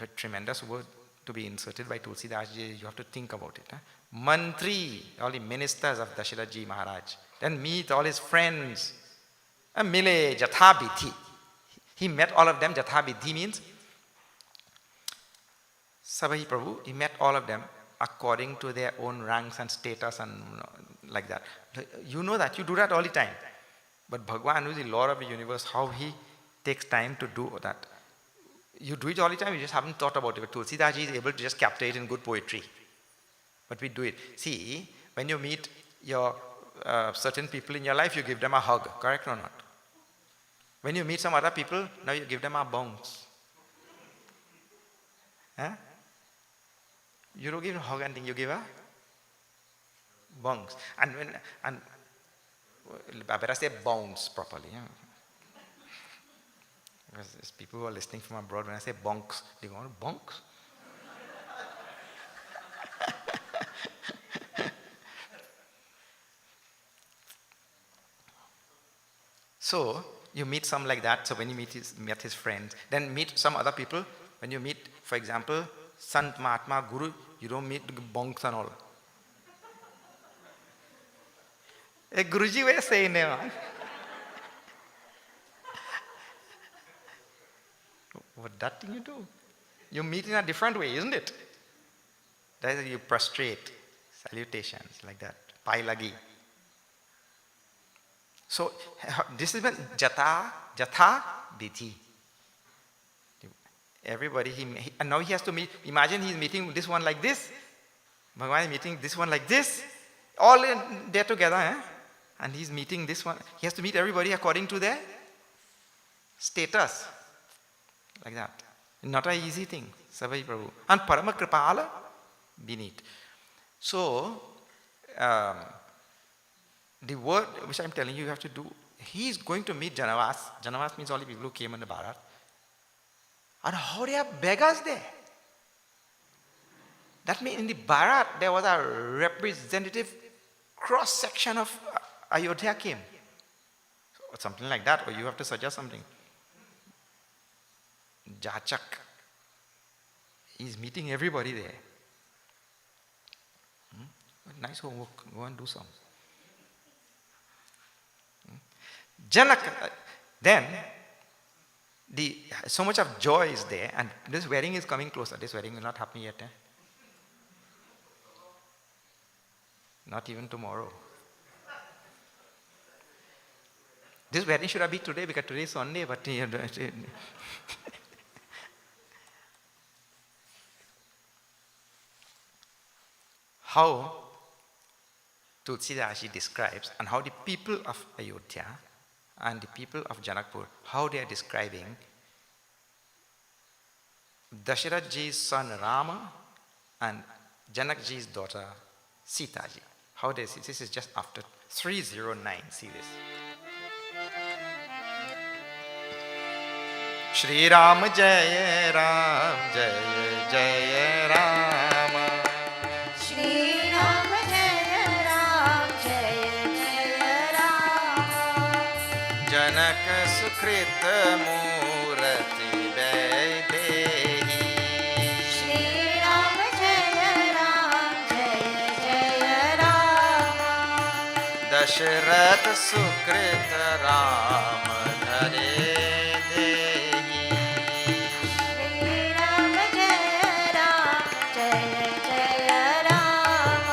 A tremendous word to be inserted by Tulsidas ji. You have to think about it. Mantri, all the ministers of Dasharatha ji Maharaj. Then meet all his friends. Mile Jathabidhi. He met all of them. Jathabidhi means Sabahi Prabhu. He met all of them according to their own ranks and status and like that. You know that. You do that all the time. But Bhagwan, who is the Lord of the universe, how he takes time to do that. You do it all the time, you just haven't thought about it. But Tulsidas ji is able to just capture it in good poetry. But we do it. See, when you meet your certain people in your life, you give them a hug, correct or not? When you meet some other people, now you give them a bounce. Huh? You don't give a hug and thing, you give a bounce. And I better say bounce properly. Yeah? Because there's people who are listening from abroad, when I say bonks, they go, bonks? So, you meet some like that. So when you met his friends, then meet some other people. When you meet, for example, Sant, Mahatma, Guru, you don't meet bonks and all. Hey, Guruji, what are you saying there, man? What that thing you do? You meet in a different way, isn't it? That is, you prostrate, salutations like that, pai lagi. So this is when Jatha Vidhi. Everybody, and now he has to meet. Imagine he's meeting this one like this. Bhagwan is meeting this one like this. All there together, eh? And he's meeting this one. He has to meet everybody according to their status. Like that. Not an easy thing. Sabai Prabhu. And Parama Kripala beneath. So, the word which I'm telling you, you have to do, he is going to meet Janavas. Janavas means all the people who came in the Bharat. And how they are beggars there? That means in the Bharat, there was a representative cross-section of Ayodhya came. Or something like that, or you have to suggest something. Jachak. He's meeting everybody there. Nice homework. Go and do some. Janak. Then, so much of joy is there, and this wedding is coming closer. This wedding will not happen yet. Not even tomorrow. This wedding should have been today because today is Sunday, but how Tulsidashi describes and how the people of Ayodhya and the people of Janakpur, how they are describing Dasharatha ji's son Rama and Janak ji's daughter Sita ji. How they see this is just after 309. See this. Shri Ram Jaya Ram Jaya Jaya Ram. Shri Ram Jaya Ram Jaya Jaya Ram. Janak Sukrita Murati Vaidehi. Shri Ram Jaya Ram Jaya Jaya Ram. Dasharatha Sukrita Ram Dhare. Shri Ram Jaya Ram Jaya Jaya Ram.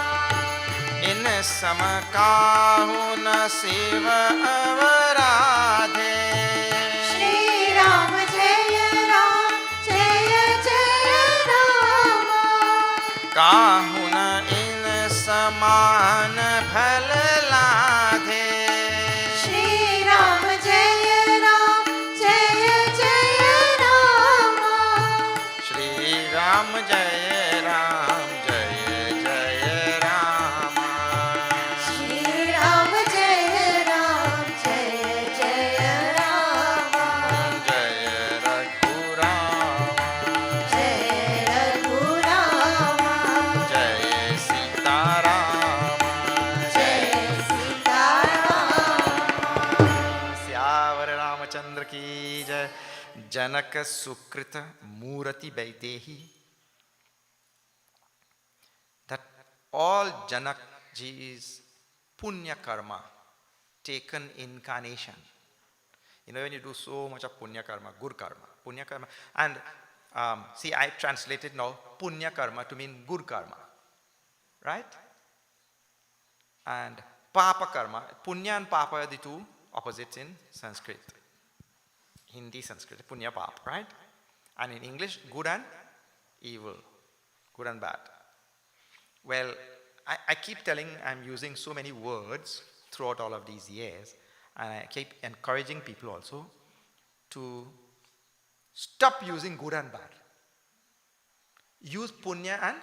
In Samakahu na Siva Avaradhe. Shri Ram Jaya Ram Jaya Jaya Ram. Kahu na in Saman Phal Ladhe. Shri Ram Jaya Ram Jaya Jaya Ram. Shri Ram Jaya Ram Jaya Jaya Ram. Shri Ram Jaya Ram Jaya Jaya Ram. Jaya Raghuram. Jaya Raghuram. Jaya Sita Ram. Jaya Sita Ram. Syavara Ramachandra ki jai. Janaka Sukrita Murati Vaidehi. That all Janak ji's punya karma taken incarnation. You know, when you do so much of punya karma, good karma, and see, I translated now punya karma to mean good karma, right? And papa karma, punya and papa are the two opposites in Sanskrit. Hindi, Sanskrit, punya papa, right? And in English, good and evil, good and bad. Well, I keep telling I'm using so many words throughout all of these years, and I keep encouraging people also to stop using good and bad. Use punya and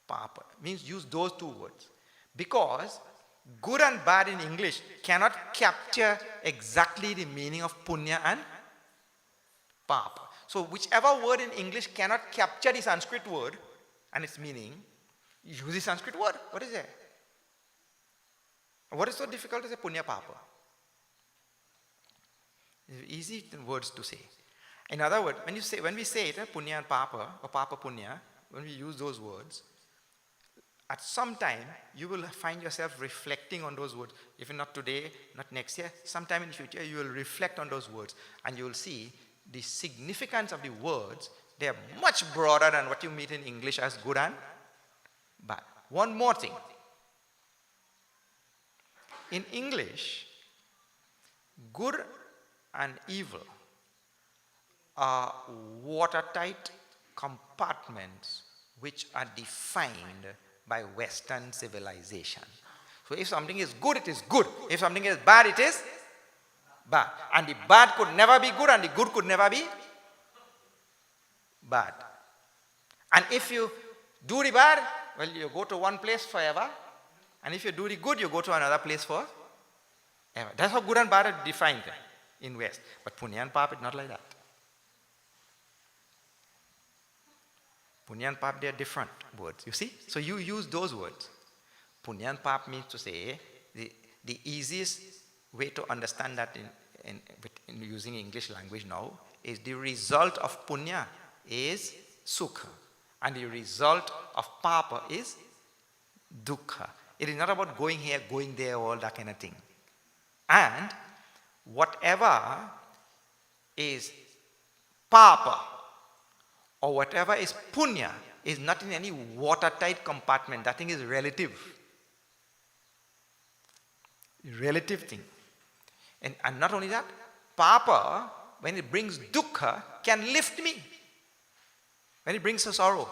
papa, means use those two words. Because good and bad in English cannot capture exactly the meaning of punya and papa. So whichever word in English cannot capture the Sanskrit word and its meaning, use the Sanskrit word. What is it? What is so difficult to say punya papa? Easy words to say. In other words, when we say it, punya and papa, or papa punya, when we use those words, at some time you will find yourself reflecting on those words. If not today, not next year, sometime in the future you will reflect on those words and you will see the significance of the words. They are much broader than what you meet in English as good and bad. One more thing. In English, good and evil are watertight compartments which are defined by Western civilization. So if something is good, it is good. If something is bad, it is bad. And the bad could never be good and the good could never be bad. And if you do the bad, well, you go to one place forever. And if you do the good, you go to another place forever. That's how good and bad are defined in West. But punya and pap is not like that. Punya and pap, they are different words. You see? So you use those words. Punya and pap means to say the easiest way to understand that in using English language now is the result of punya is sukha. And the result of papa is dukkha. It is not about going here, going there, all that kind of thing. And whatever is papa or whatever is punya is not in any watertight compartment. That thing is relative. Relative thing. And not only that, papa, when it brings dukkha, can lift me. When it brings a sorrow.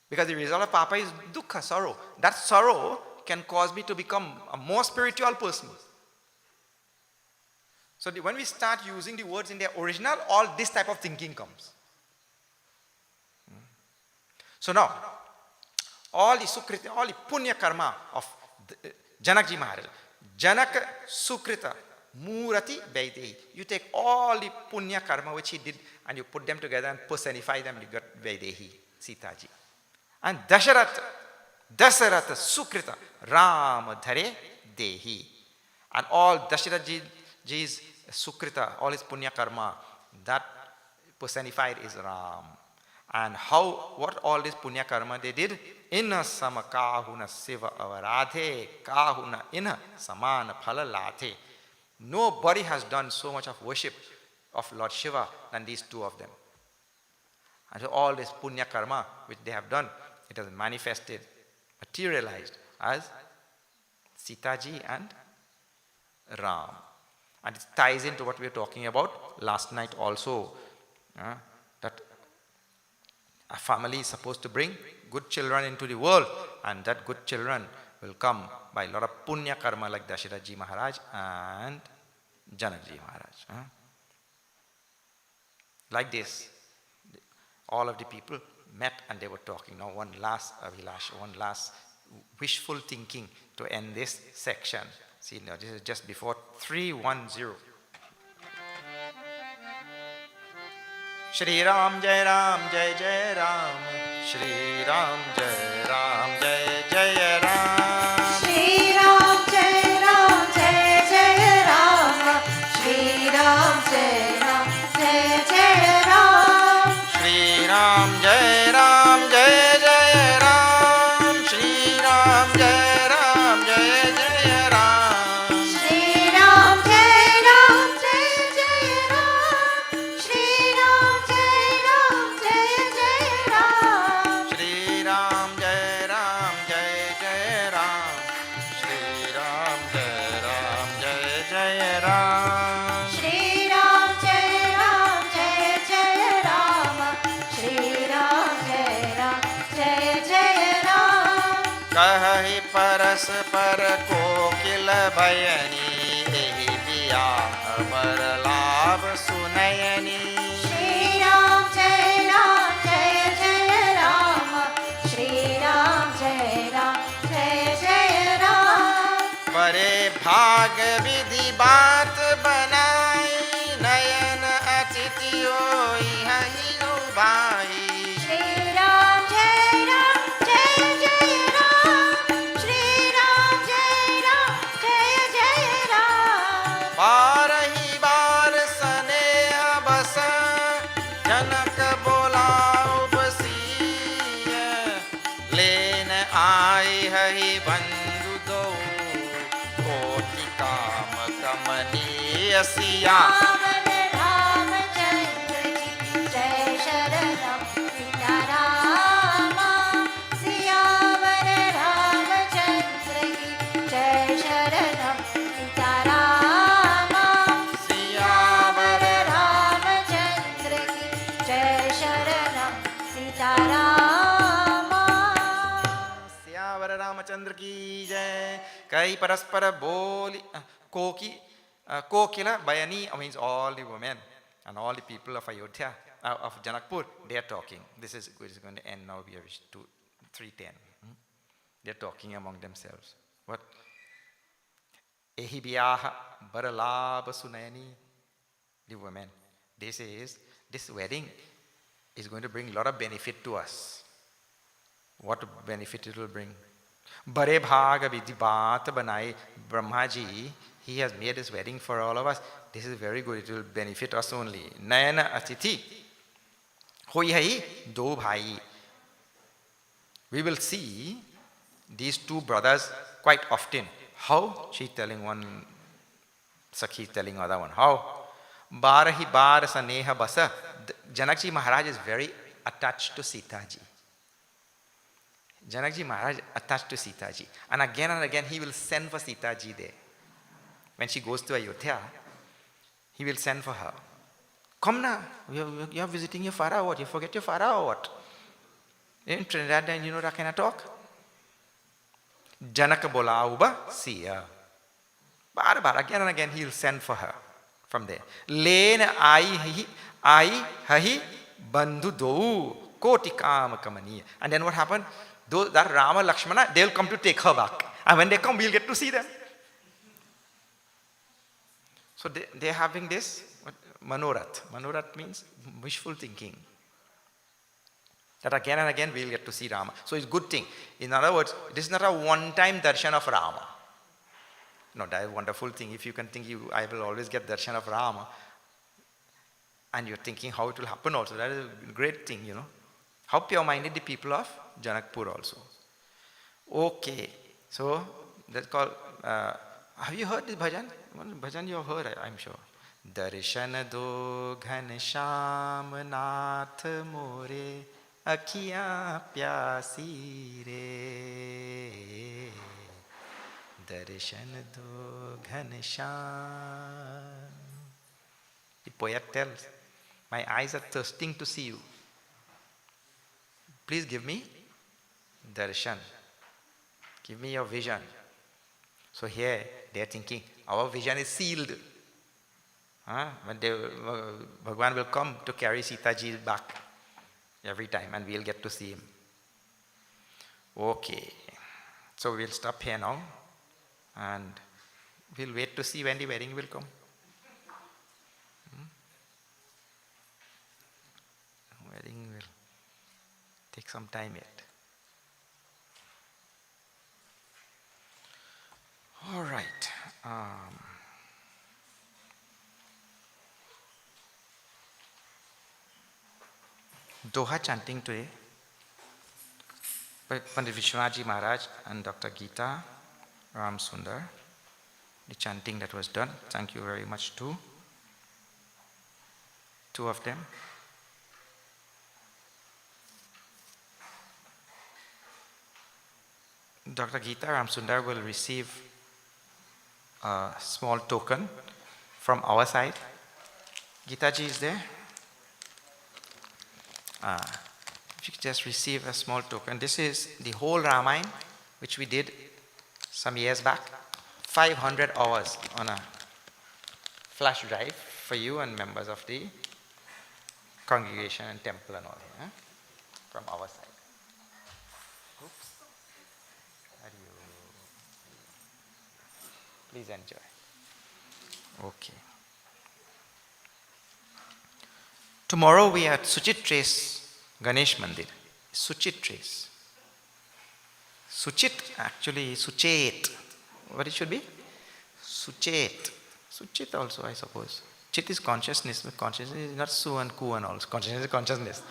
Because the result of papa is dukkha, sorrow. That sorrow can cause me to become a more spiritual person. So when we start using the words in their original, all this type of thinking comes. So now, all the sukrita, all the punya karma of Janakji Maharaj, Janaka Sukrita Murati Vaidehi. You take all the punya karma which he did and you put them together and personify them, you got Vaidehi, Sitaji. And Dasharata Sukrita Ram Dhare Dehi. And all Dasharatji's Sukrita, all his punya karma, that personified is Ram. And what all this punya karma they did? Inna sama kahuna siva avaradhe, kahuna inna samana phalalate. Nobody has done so much of worship of Lord Shiva than these two of them. And so all this punya karma which they have done, it has manifested, materialized as Sitaji and Ram. And it ties into what we were talking about last night also, that a family is supposed to bring good children into the world, and that good children will come by a lot of punya karma like Dasharatji Maharaj and Janakji Maharaj. Like this, all of the people met and they were talking. Now one last abhilasha, one last wishful thinking to end this section. See, now this is just before 310. Shri Ram Jai Ram Jai Jai Ram, Shri Ram Jai Ram Jai Jai Ram, Shri Ram Jai Ram Jai Jai Ram, Shri Ram Jai Ram Jai Jai Ram, Shri Ram Jai Ram Jai Jai Ram, Shri Ram Jai Ram Jai Jai Ram, Shri Ram Jai Ram Jai Jai Ram, Shri Ram Jai Ram Jai Jai Ram, Shri Ram Jai Ram Jai Jai Ram, Shri Ram Jai Ram Jai Jai Ram, Shri Ram Jai Ram Jai Jai Ram, Shri Ram Jai Ram Jai Jai Ram. कहि परस्पर कोकिल भयनी एहि बियाह बर लाभ सुनयनी, Shri Ram Jai Ram Jai Jai Ram, Shri Ram Jai Ram Jai Jai Ram. बड़े भाग विधि बात बनाई, नयन अतिथि होई हहि भाई, Shri Ram Jai Ram Jai Jai Ram, Shri Ram Jai Ram Jai Jai Ram. बारही बार स्नेह बस जनक बोलाओ बसीय, लेन आई हहि बंधु दो, कोटि काम कमनीय Siya, Raman Ramachandra ki Jai Sharanam Sita Rama, Siyavar Ramachandra ki Jai Sharanam Sita Rama, Siyavar Ramachandra ki Jai Sharanam Sita Rama. Siyavar Ramchandra की जय. कई परस्पर बोली kokila bayani means all the women and all the people of Ayodhya, of Janakpur, they are talking. This is going to end now. We have 3:10. They are talking among themselves. What? Ehi biyaha baralabha sunayani. The women. This wedding is going to bring a lot of benefit to us. What benefit it will bring? Bare bhaga vidhi baat banai. Brahma ji, he has made this wedding for all of us. This is very good. It will benefit us only. Nayana Atithi. Hoi hai do bhai. We will see these two brothers quite often. How? She telling one, Sakhi telling other one. How? Barahi bar saneha basa. Janakji Maharaj is very attached to Sita ji. Janakji Maharaj attached to Sita ji. And again he will send for Sita ji there. When she goes to Ayodhya, he will send for her. Come now, you are visiting your father or what? You forget your father or what? In Trinidad, then you know that kind of talk. Janaka bola uba siya. Bar again and again he will send for her from there. Len ai hahi bandhu do koti kama kamani. And then what happened? That Rama Lakshmana, they will come to take her back. And when they come, we'll get to see them. So they are having this manorat. Manorat means wishful thinking. That again and again we'll get to see Rama. So it's a good thing. In other words, this is not a one-time darshan of Rama. No, that is a wonderful thing. If you can think, I will always get darshan of Rama. And you're thinking how it will happen also. That is a great thing, you know. How pure-minded the people of Janakpur also. Okay. So that's called, have you heard this bhajan? One bhajan you have heard, I'm sure. Darshan do ghan sham nath more akhiyan pyasi re. Darshan do ghan sham. The poet tells, my eyes are thirsting to see you. Please give me darshan. Give me your vision. So here they are thinking, our vision is sealed. When Bhagwan will come to carry Sita ji back every time and we'll get to see him. Okay. So we'll stop here now and we'll wait to see when the wedding will come. Wedding will take some time yet. All right. Doha chanting today by Pandit Vishwanath Maharaj and Dr. Geeta Ram Sundar. The chanting that was done. Thank you very much to two of them. Dr. Geeta Ram Sundar will receive a small token from our side. Geeta ji is there. If you could just receive a small token. This is the whole Ramayana which we did some years back. 500 hours on a flash drive for you and members of the congregation and temple and all from our side. Oops. Please enjoy. Okay. Tomorrow we are at Suchit Trace Ganesh Mandir. Suchit Trace. Suchit, actually Suchet. What it should be? Suchet. Suchit also, I suppose. Chit is consciousness, but consciousness is not su and ku and all. Consciousness is consciousness.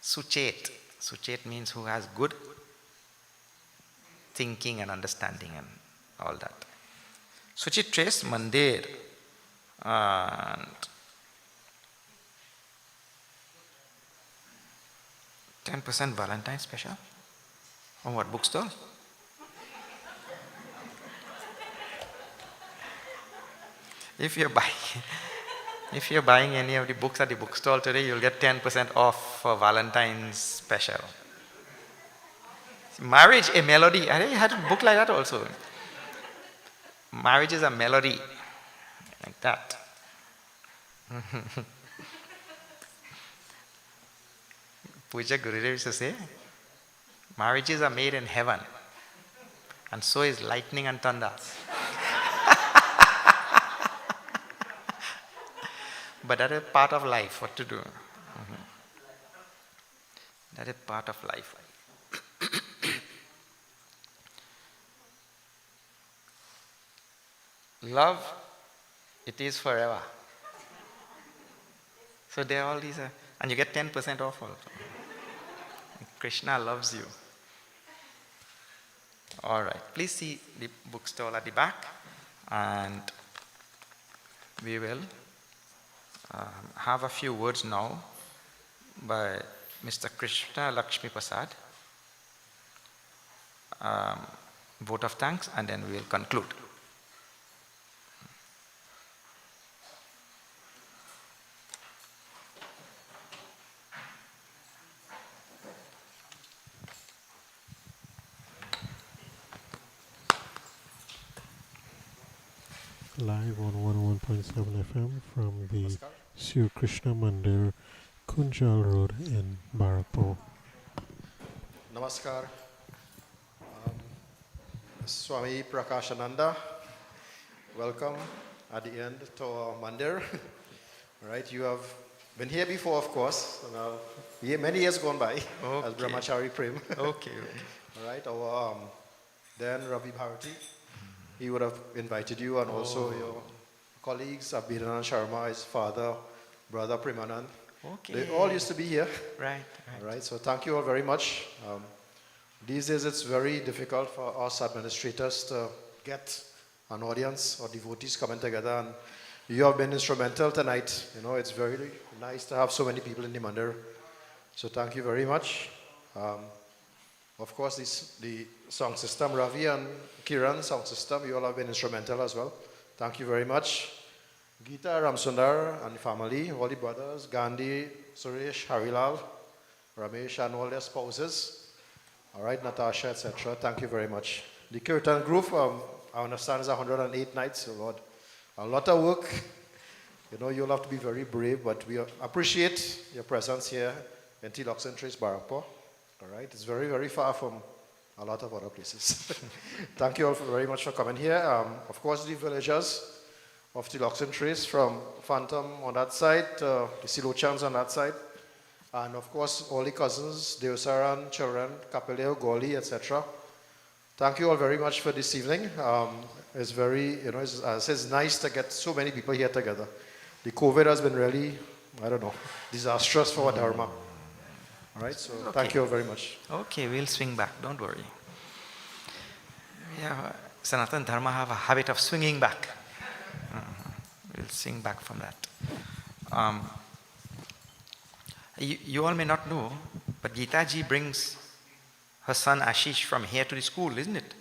Suchet. Suchet means who has good thinking and understanding and all that. Suchit Trace Mandir. And 10% Valentine special. On what bookstore? If you're buying any of the books at the bookstore today, you'll get 10% off for Valentine's special. Marriage, a melody. I had a book like that also. Marriage is a melody. Like that. Puja Gurudev used to say, marriages are made in heaven, and so is lightning and thunder. But that is part of life, what to do. That is part of life. love, it is forever. So there are all these, and you get 10% off also. Krishna loves you. All right, please see the bookstall at the back, and we will have a few words now by Mr. Krishna Lakshmi Prasad. Vote of thanks, and then we will conclude. Live on 101.7 FM from the Sri Krishna Mandir, Kunjal Road in Barakpur. Namaskar. Swami Prakashananda, welcome at the end to our mandir. Right, you have been here before, of course. Many years gone by as Brahmachari Prem. Okay. All right, our then Ravi Bharati, he would have invited you, and also your colleagues, Abhidanand Sharma, his father, brother Premanand. Okay. They all used to be here. Right. All right, so thank you all very much. These days it's very difficult for us administrators to get an audience or devotees coming together, and you have been instrumental tonight. You know, it's very nice to have so many people in the mandir. So thank you very much. Of course, the sound system, Ravi and Kiran sound system, you all have been instrumental as well. Thank you very much. Gita, Ramsundar and family, all the brothers, Gandhi, Suresh, Harilal, Ramesh and all their spouses. All right, Natasha, etc. Thank you very much. The Kirtan group, I understand, is 108 nights. So Lord, a lot of work. You know, you'll have to be very brave, but we appreciate your presence here in Tiloxin Trace, Barakpur. All right, it's very, very far from a lot of other places. Thank you all very much for coming here. Of course, the villagers of Tiloxin Trace from Phantom on that side, the Silochans on that side. And of course, all the cousins, Deosaran, children, Kapileo, Goli, etc. Thank you all very much for this evening. It's very, it's nice to get so many people here together. The COVID has been really, disastrous for our Dharma. All right, so thank you all very much. Okay, we'll swing back, don't worry. Yeah, Sanatana Dharma have a habit of swinging back. We'll swing back from that. You all may not know, but Geeta ji brings her son Ashish from here to the school, isn't it?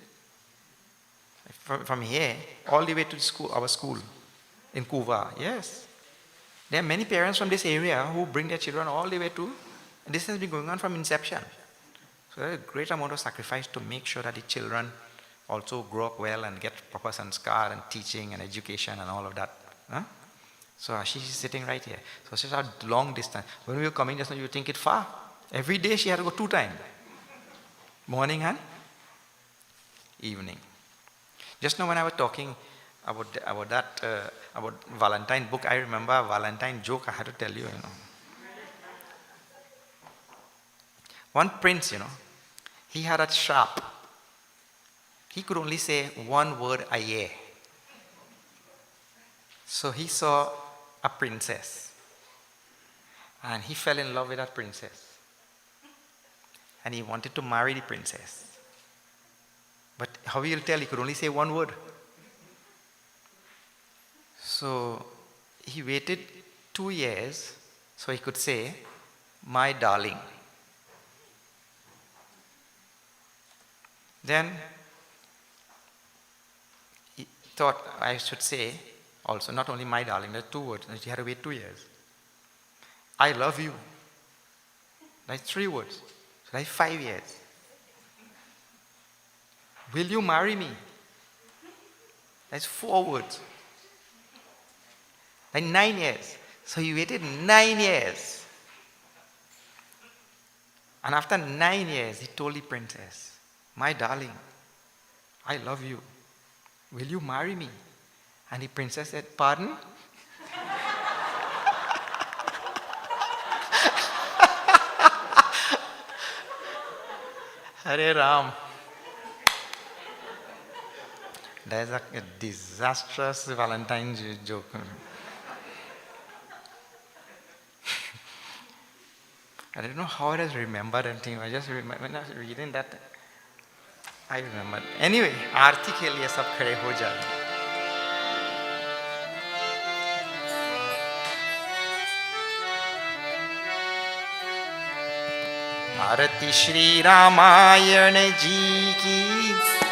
From here, all the way to the school, our school in Kuva. Yes. There are many parents from this area who bring their children all the way to, and this has been going on from inception. So there's a great amount of sacrifice to make sure that the children also grow up well and get proper sanskar and teaching and education and all of that. Huh? So Ashish is sitting right here. So she's a long distance. When we were coming just now, you think it far. Every day she had to go 2 times. Morning and evening. Just now when I was talking about Valentine book, I remember a Valentine joke I had to tell you, One prince, he had a sharp. He could only say one word a year. So he saw a princess. And he fell in love with that princess. And he wanted to marry the princess. But how will you tell? He could only say one word. So he waited 2 years so he could say, my darling. Then he thought I should say also, not only my darling, there are 2 words. He had to wait 2 years. I love you. That's 3 words. So that's 5 years. Will you marry me? That's 4 words. Like 9 years. So he waited 9 years. And after 9 years, he told the princess, my darling, I love you. Will you marry me? And the princess said, pardon? Hare Ram. There's a disastrous Valentine's joke. I don't know how I just remembered anything. I just remember when I was reading that. I remember. Anyway, आरती के लिए सब खड़े हो जाए. आरती श्री रामायण जी की,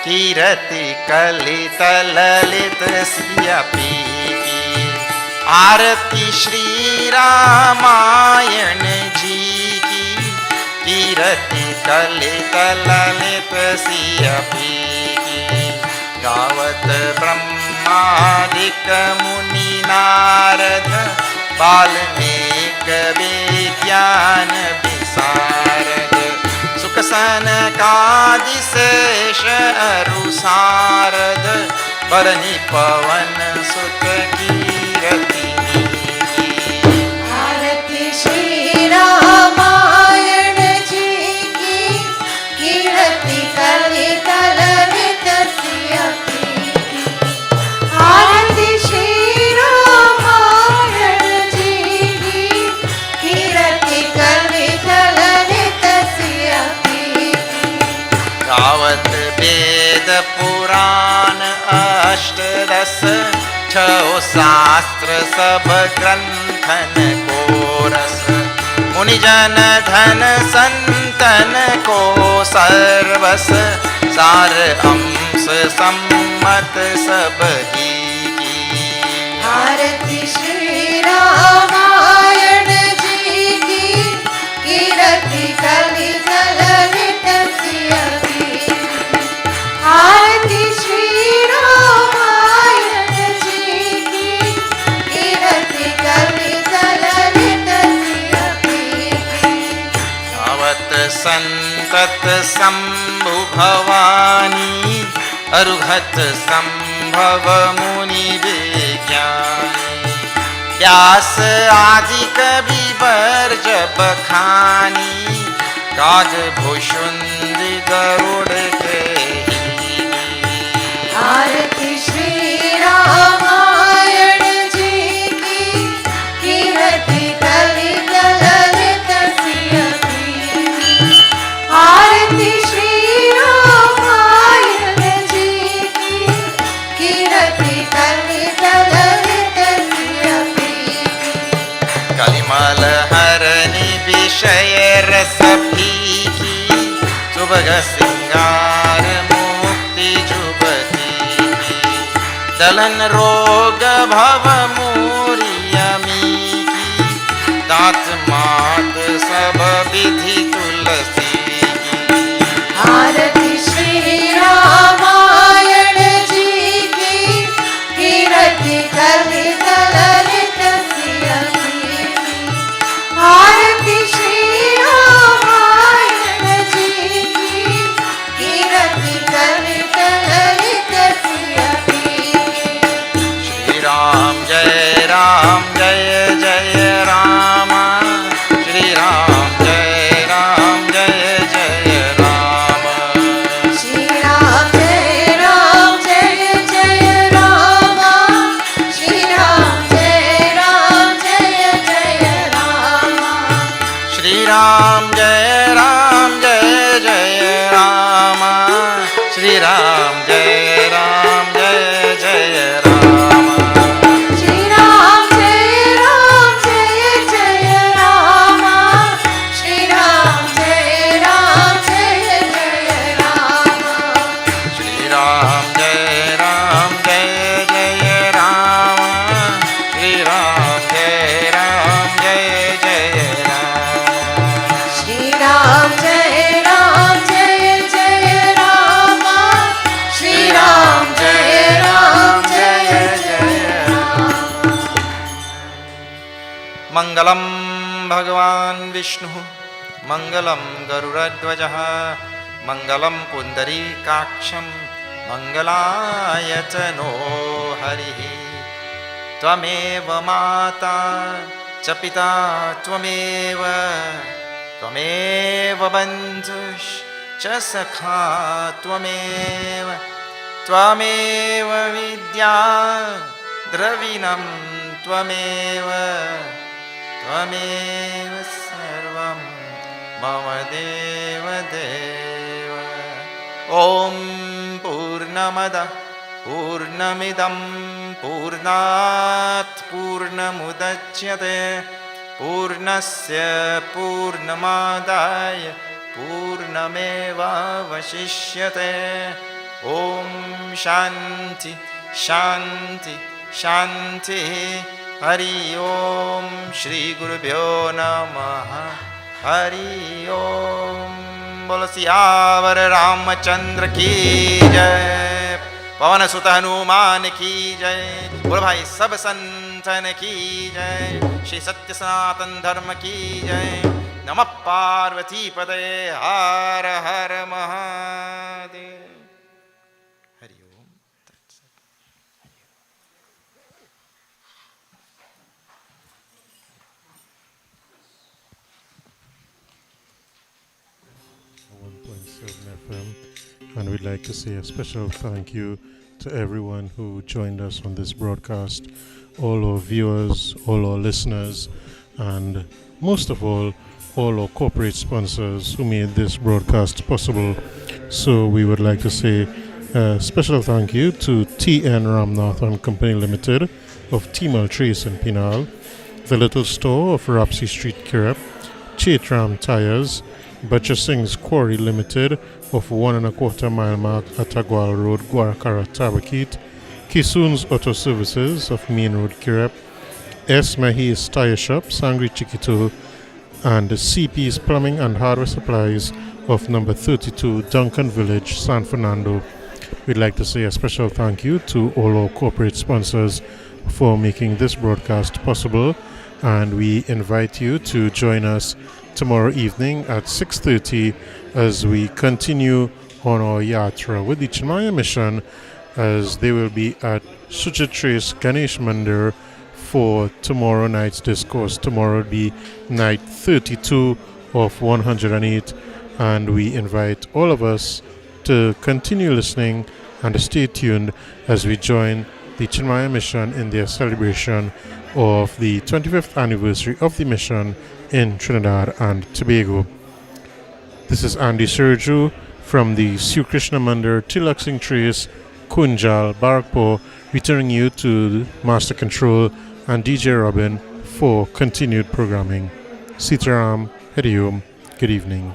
कीरति कलित Lalit Siya P की. आरती श्री रामायण जी की, कीरति कलित Lalit Siya P की. गावत ब्रह्मादिक मुनि नारद, वाल्मीकि विज्ञान विशारद. सुख सनकादि शेष अरु सारद, बरनि पवन सुत कीरति नीकी. आरती श्री रामायण जी की, कीरति कलित ललित सिया पी की. आरती श्री रामायण जी की, कीरति कलित ललित सिया पी की. गावत वेद पुराण अष्टदश, छो शास्त्र सब ग्रंथन को रस. मुनिजन धन संतन को सर्वस, सार अंश सम्मत सब ही की. आरती श्री रामायण जी की, कीरति कलित ललित सिया पी की. आरती श्री रामायण जी की, कीरति कलित ललित सिया पी की. आवत संतत शंभु भवानी, अरुहत संभव मुनि विज्ञानी. व्यास आदि कवि वर जब खानी, काग भुषुंडि गरुड़ के ही. आरती श्री रामायण जी की, कीरति कलित ललित सिया पी की. आरती श्री रामायण जी की, कीरति कलित ललित सिया पी की. कलिमल हरनि विषय रस फीकी, सुभग सिंगार मुक्ति जुबती की. दलन रोग भव मूरियमी की, दांत मात सब विधि तुलसी की. आरती श्री रामायण जी की, कीरति कलित ललित सिया पी की. आरती श्री रामायण जी की, कीरति कलित ललित सिया पी की. श्री राम जय जय राम. श्री राम जय जय राम. श्री राम जय जय राम. श्री राम जय जय राम. श्री राम जय जय राम. श्री राम जय जय राम. श्री राम जय जय राम. श्री राम जय जय राम. श्री राम जय जय राम. श्री राम जय जय राम. श्री राम जय जय राम. श्री राम जय जय राम. मंगलम भगवान विष्णु, मंगलम गरुड़ध्वजः, मंगलम पुंडरीकाक्षं, मंगलायतनो हरिः. त्वमेव माता च पिता त्वमेव, त्वमेव बन्धुश्च सखा त्वमेव, त्वमेव विद्या द्रविणं त्वमेव त्वमेव सर्वं मम देव देव ॐ पूर्णमदः पूर्णमिदं पूर्णात् पूर्णमुदच्यते पूर्णस्य पूर्णमादाय पूर्णमेवावशिष्यते ॐ शान्ति शान्ति शान्तिः हरि ओम श्री गुरुभ्यो नमः हरि ओम। बोलो सियावर रामचंद्र की जय, पवन सुत हनुमान की जय, बोलो भाई सब संतन की जय, श्री सत्य सनातन धर्म की जय। नमः पार्वती पदे हर हर महादेव। हरि ओम। 1.7 FM, and we'd like to say a special thank you to everyone who joined us on this broadcast, all our viewers, all our listeners, and most of all our corporate sponsors who made this broadcast possible. So we would like to say a special thank you to TN Ramnath and Company Limited of Timal Trace in Pinal, the Little Store of Rapsy Street, Kirap, Chaitram Tires, Butcher Singh's Quarry Limited of 1 1/4 mile mark at Agwal Road, Guarakara, Tabakit, Kisun's Auto Services of Main Road, Kirap, S. Mahi's Tire Shop, Sangri Chiquito, and CP's Plumbing and Hardware Supplies of number 32 Duncan Village, San Fernando. We'd like to say a special thank you to all our corporate sponsors for making this broadcast possible, and we invite you to join us tomorrow evening at 6:30 as we continue on our yatra with the Chinmaya mission, as they will be at Suchitrace Ganesh Mandir for tomorrow night's discourse. Tomorrow will be night 32 of 108, and we invite all of us to continue listening and stay tuned as we join the Chinmaya mission in their celebration of the 25th anniversary of the mission in Trinidad and Tobago. This is Andy Serju from the Sri Krishna Mandir, Tilak Singh Trace, Kunjal, Barakpur, returning you to Master Control and DJ Robin for continued programming. Sitaram, Hari Om, good evening.